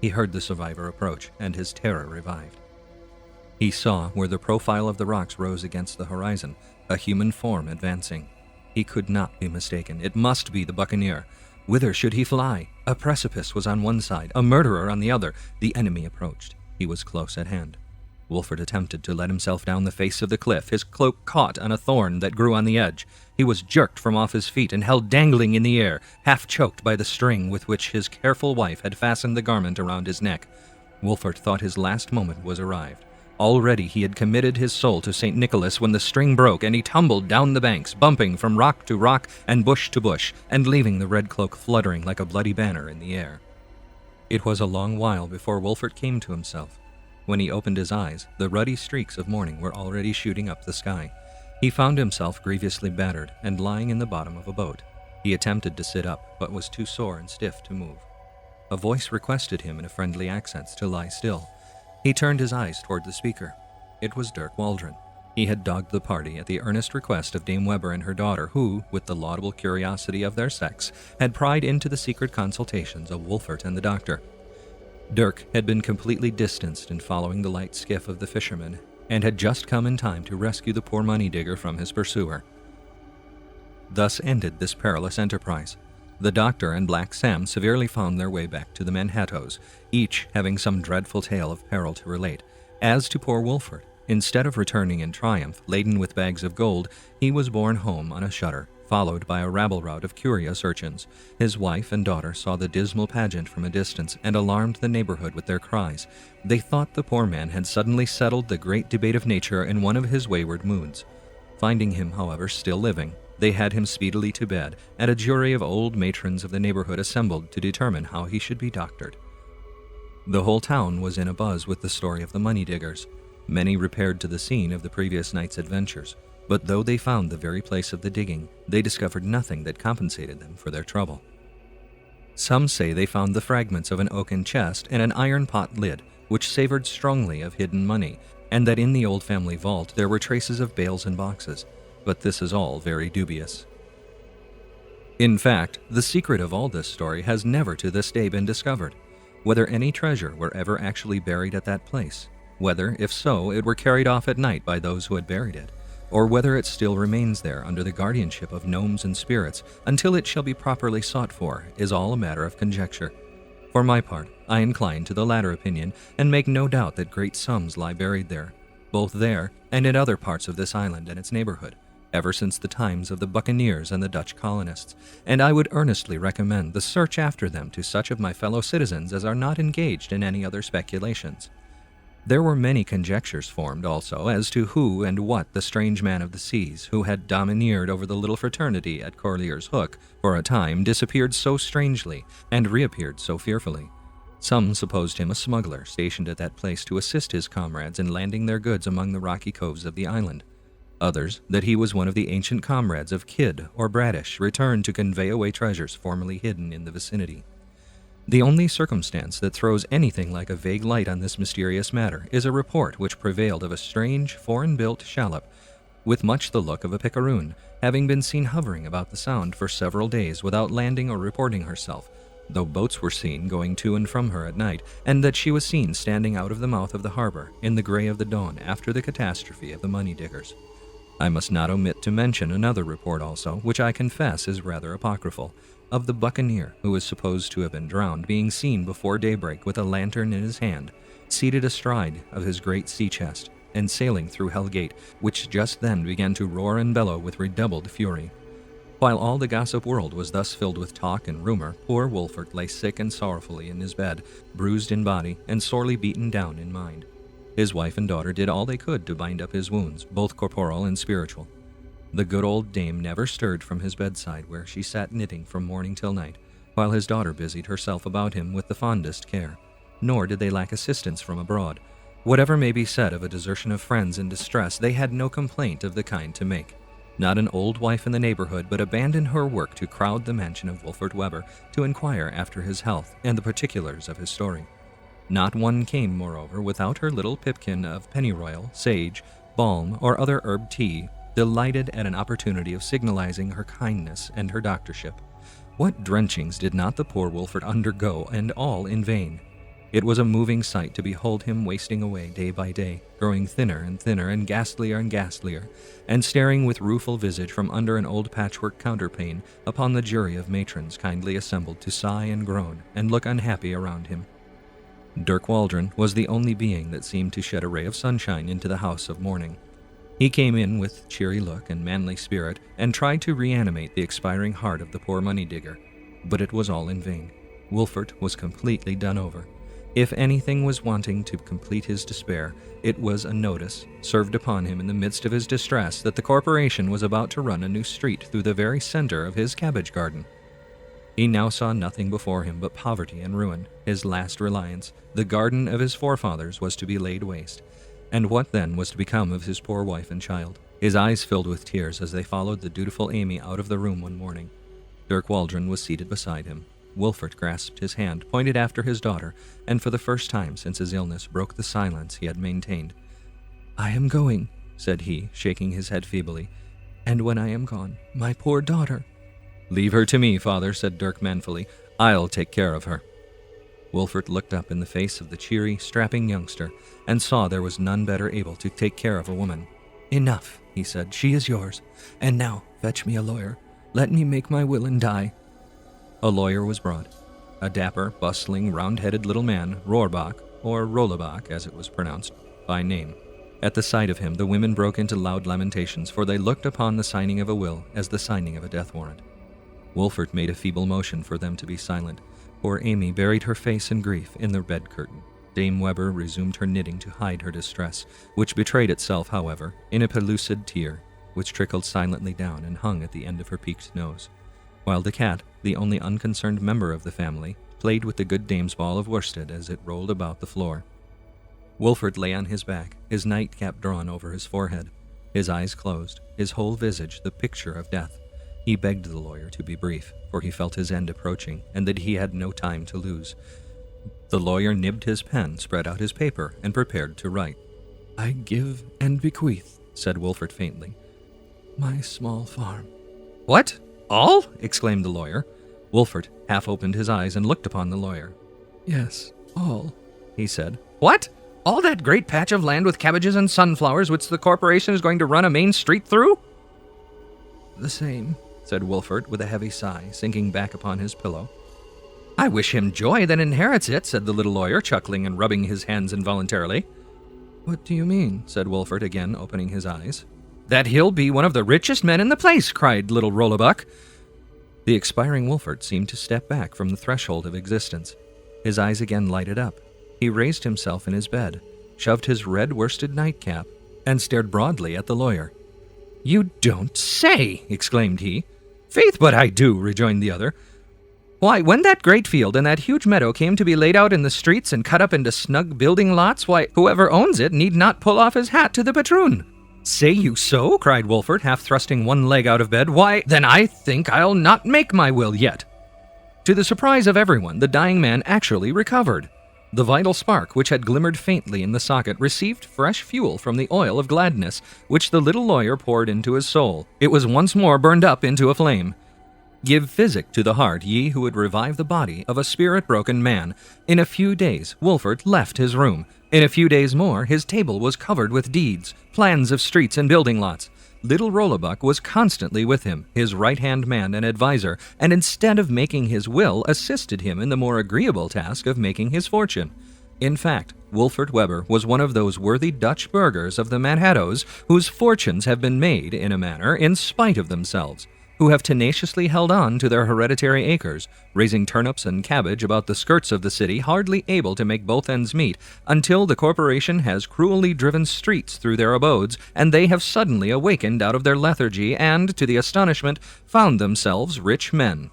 [SPEAKER 1] He heard the survivor approach, and his terror revived. He saw, where the profile of the rocks rose against the horizon, a human form advancing. He could not be mistaken. It must be the buccaneer. Whither should he fly? A precipice was on one side, a murderer on the other. The enemy approached. He was close at hand. Wolfert attempted to let himself down the face of the cliff, his cloak caught on a thorn that grew on the edge. He was jerked from off his feet and held dangling in the air, half choked by the string with which his careful wife had fastened the garment around his neck. Wolfert thought his last moment was arrived. Already he had committed his soul to St. Nicholas when the string broke, and he tumbled down the banks, bumping from rock to rock and bush to bush, and leaving the red cloak fluttering like a bloody banner in the air. It was a long while before Wolfert came to himself. When he opened his eyes, the ruddy streaks of morning were already shooting up the sky. He found himself grievously battered and lying in the bottom of a boat. He attempted to sit up, but was too sore and stiff to move. A voice requested him in a friendly accents to lie still. He turned his eyes toward the speaker. It was Dirk Waldron. He had dogged the party at the earnest request of Dame Weber and her daughter, who, with the laudable curiosity of their sex, had pried into the secret consultations of Wolfert and the doctor. Dirk had been completely distanced in following the light skiff of the Fisherman, and had just come in time to rescue the poor money-digger from his pursuer. Thus ended this perilous enterprise. The doctor and Black Sam severely found their way back to the Manhattoes, each having some dreadful tale of peril to relate. As to poor Wolfert, instead of returning in triumph, laden with bags of gold, he was borne home on a shutter, followed by a rabble-rout of curious urchins. His wife and daughter saw the dismal pageant from a distance and alarmed the neighborhood with their cries. They thought the poor man had suddenly settled the great debate of nature in one of his wayward moods. Finding him, however, still living, they had him speedily to bed, and a jury of old matrons of the neighborhood assembled to determine how he should be doctored. The whole town was in a buzz with the story of the money-diggers. Many repaired to the scene of the previous night's adventures, but though they found the very place of the digging, they discovered nothing that compensated them for their trouble. Some say they found the fragments of an oaken chest and an iron pot lid, which savored strongly of hidden money, and that in the old family vault there were traces of bales and boxes, but this is all very dubious. In fact, the secret of all this story has never to this day been discovered, whether any treasure were ever actually buried at that place, whether, if so, it were carried off at night by those who had buried it, or whether it still remains there under the guardianship of gnomes and spirits until it shall be properly sought for, is all a matter of conjecture. For my part, I incline to the latter opinion, and make no doubt that great sums lie buried there, both there and in other parts of this island and its neighborhood, ever since the times of the buccaneers and the Dutch colonists, and I would earnestly recommend the search after them to such of my fellow citizens as are not engaged in any other speculations. There were many conjectures formed, also, as to who and what the strange man of the seas, who had domineered over the little fraternity at Corlear's Hook, for a time disappeared so strangely, and reappeared so fearfully. Some supposed him a smuggler stationed at that place to assist his comrades in landing their goods among the rocky coves of the island. Others, that he was one of the ancient comrades of Kidd or Bradish, returned to convey away treasures formerly hidden in the vicinity. The only circumstance that throws anything like a vague light on this mysterious matter is a report which prevailed of a strange, foreign-built shallop, with much the look of a picaroon, having been seen hovering about the Sound for several days without landing or reporting herself, though boats were seen going to and from her at night, and that she was seen standing out of the mouth of the harbor in the gray of the dawn after the catastrophe of the money-diggers. I must not omit to mention another report also, which I confess is rather apocryphal, of the buccaneer who is supposed to have been drowned being seen before daybreak with a lantern in his hand, seated astride of his great sea chest, and sailing through Hell Gate, which just then began to roar and bellow with redoubled fury. While all the gossip world was thus filled with talk and rumor, poor Wolfert lay sick and sorrowfully in his bed, bruised in body and sorely beaten down in mind. His wife and daughter did all they could to bind up his wounds, both corporal and spiritual. The good old dame never stirred from his bedside, where she sat knitting from morning till night, while his daughter busied herself about him with the fondest care. Nor did they lack assistance from abroad. Whatever may be said of a desertion of friends in distress, they had no complaint of the kind to make. Not an old wife in the neighborhood but abandoned her work to crowd the mansion of Wolfert Weber to inquire after his health and the particulars of his story. Not one came, moreover, without her little pipkin of pennyroyal, sage, balm, or other herb tea, delighted at an opportunity of signalizing her kindness and her doctorship. What drenchings did not the poor Wolfert undergo, and all in vain! It was a moving sight to behold him wasting away day by day, growing thinner and thinner and ghastlier, and staring with rueful visage from under an old patchwork counterpane upon the jury of matrons kindly assembled to sigh and groan and look unhappy around him. Dirk Waldron was the only being that seemed to shed a ray of sunshine into the house of mourning. He came in with cheery look and manly spirit and tried to reanimate the expiring heart of the poor money-digger, but it was all in vain. Wolfert was completely done over. If anything was wanting to complete his despair, it was a notice, served upon him in the midst of his distress, that the corporation was about to run a new street through the very center of his cabbage garden. He now saw nothing before him but poverty and ruin. His last reliance, the garden of his forefathers, was to be laid waste. And what then was to become of his poor wife and child? His eyes filled with tears as they followed the dutiful Amy out of the room one morning. Dirk Waldron was seated beside him. Wolfert grasped his hand, pointed after his daughter, and for the first time since his illness broke the silence he had maintained. "I am going," said he, shaking his head feebly, "and when I am gone, my poor daughter—" "Leave her to me, father," said Dirk manfully. "I'll take care of her." Wolfert looked up in the face of the cheery, strapping youngster, and saw there was none better able to take care of a woman. "Enough," he said. "She is yours. And now fetch me a lawyer. Let me make my will and die." A lawyer was brought. A dapper, bustling, round-headed little man, Rohrbach, or Rollebach, as it was pronounced, by name. At the sight of him, the women broke into loud lamentations, for they looked upon the signing of a will as the signing of a death warrant. Wolfert made a feeble motion for them to be silent. Poor Amy buried her face in grief in the bed curtain. Dame Weber resumed her knitting to hide her distress, which betrayed itself, however, in a pellucid tear, which trickled silently down and hung at the end of her peaked nose, while the cat, the only unconcerned member of the family, played with the good dame's ball of worsted as it rolled about the floor. Wolfert lay on his back, his nightcap drawn over his forehead, his eyes closed, his whole visage the picture of death. He begged the lawyer to be brief, for he felt his end approaching, and that he had no time to lose. The lawyer nibbed his pen, spread out his paper, and prepared to write. "I give and bequeath," said Wolfert faintly, "my small farm." "What? All?" exclaimed the lawyer. Wolfert half opened his eyes and looked upon the lawyer. "Yes, all," he said. "What? All that great patch of land with cabbages and sunflowers which the corporation is going to run a main street through?" "The same," said Wolfert with a heavy sigh, sinking back upon his pillow. "I wish him joy that inherits it," said the little lawyer, chuckling and rubbing his hands involuntarily. "What do you mean?" said Wolfert, again opening his eyes. "That he'll be one of the richest men in the place," cried little Rollebach. The expiring Wolfert seemed to step back from the threshold of existence. His eyes again lighted up. He raised himself in his bed, shoved his red worsted nightcap, and stared broadly at the lawyer. "You don't say!" exclaimed he. "Faith, but I do," rejoined the other. "Why, when that great field and that huge meadow came to be laid out in the streets and cut up into snug building lots, why, whoever owns it need not pull off his hat to the patroon." "Say you so?" cried Wolfert, half thrusting one leg out of bed. "Why, then I think I'll not make my will yet." To the surprise of everyone, the dying man actually recovered. The vital spark, which had glimmered faintly in the socket, received fresh fuel from the oil of gladness, which the little lawyer poured into his soul. It was once more burned up into a flame. Give physic to the heart, ye who would revive the body of a spirit-broken man. In a few days, Wolfert left his room. In a few days more, his table was covered with deeds, plans of streets and building lots. Little Rollebach was constantly with him, his right-hand man and adviser, and instead of making his will, assisted him in the more agreeable task of making his fortune. In fact, Wolfert Weber was one of those worthy Dutch burghers of the Manhattoes whose fortunes have been made, in a manner, in spite of themselves. who have tenaciously held on to their hereditary acres, raising turnips and cabbage about the skirts of the city, hardly able to make both ends meet, until the corporation has cruelly driven streets through their abodes, and they have suddenly awakened out of their lethargy and, to the astonishment, found themselves rich men.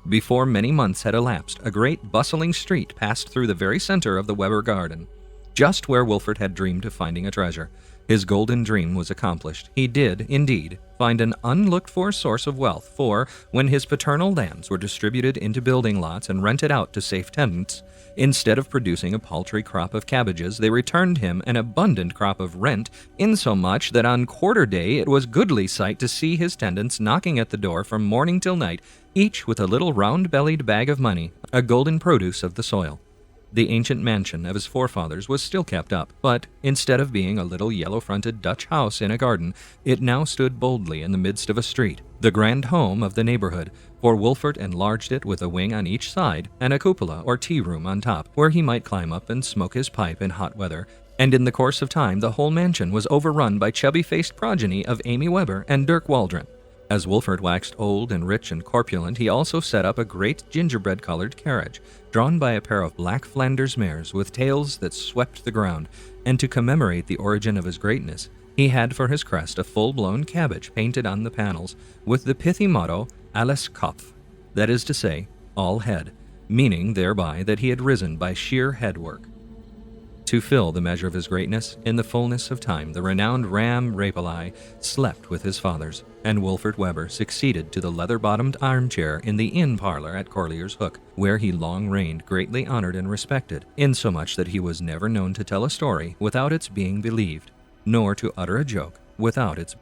[SPEAKER 1] Before many months had elapsed, a great bustling street passed through the very center of the Weber garden, just where Wolfert had dreamed of finding a treasure. His golden dream was accomplished. He did, indeed, find an unlooked-for source of wealth, for when his paternal lands were distributed into building lots and rented out to safe tenants, instead of producing a paltry crop of cabbages, they returned him an abundant crop of rent, insomuch that on quarter day it was goodly sight to see his tenants knocking at the door from morning till night, each with a little round-bellied bag of money, a golden produce of the soil. The ancient mansion of his forefathers was still kept up, but instead of being a little yellow-fronted Dutch house in a garden, it now stood boldly in the midst of a street, the grand home of the neighborhood, for Wolfert enlarged it with a wing on each side and a cupola or tea-room on top, where he might climb up and smoke his pipe in hot weather, and in the course of time the whole mansion was overrun by chubby-faced progeny of Amy Weber and Dirk Waldron. As Wolfert waxed old and rich and corpulent, he also set up a great gingerbread-colored carriage, drawn by a pair of black Flanders mares with tails that swept the ground, and to commemorate the origin of his greatness, he had for his crest a full-blown cabbage painted on the panels, with the pithy motto, Alles Kopf, that is to say, all head, meaning thereby that he had risen by sheer head work. To fill the measure of his greatness, in the fullness of time the renowned Ram Rapelye slept with his fathers, and Wolfert Weber succeeded to the leather-bottomed armchair in the inn parlor at Corlier's Hook, where he long reigned greatly honored and respected, insomuch that he was never known to tell a story without its being believed, nor to utter a joke without its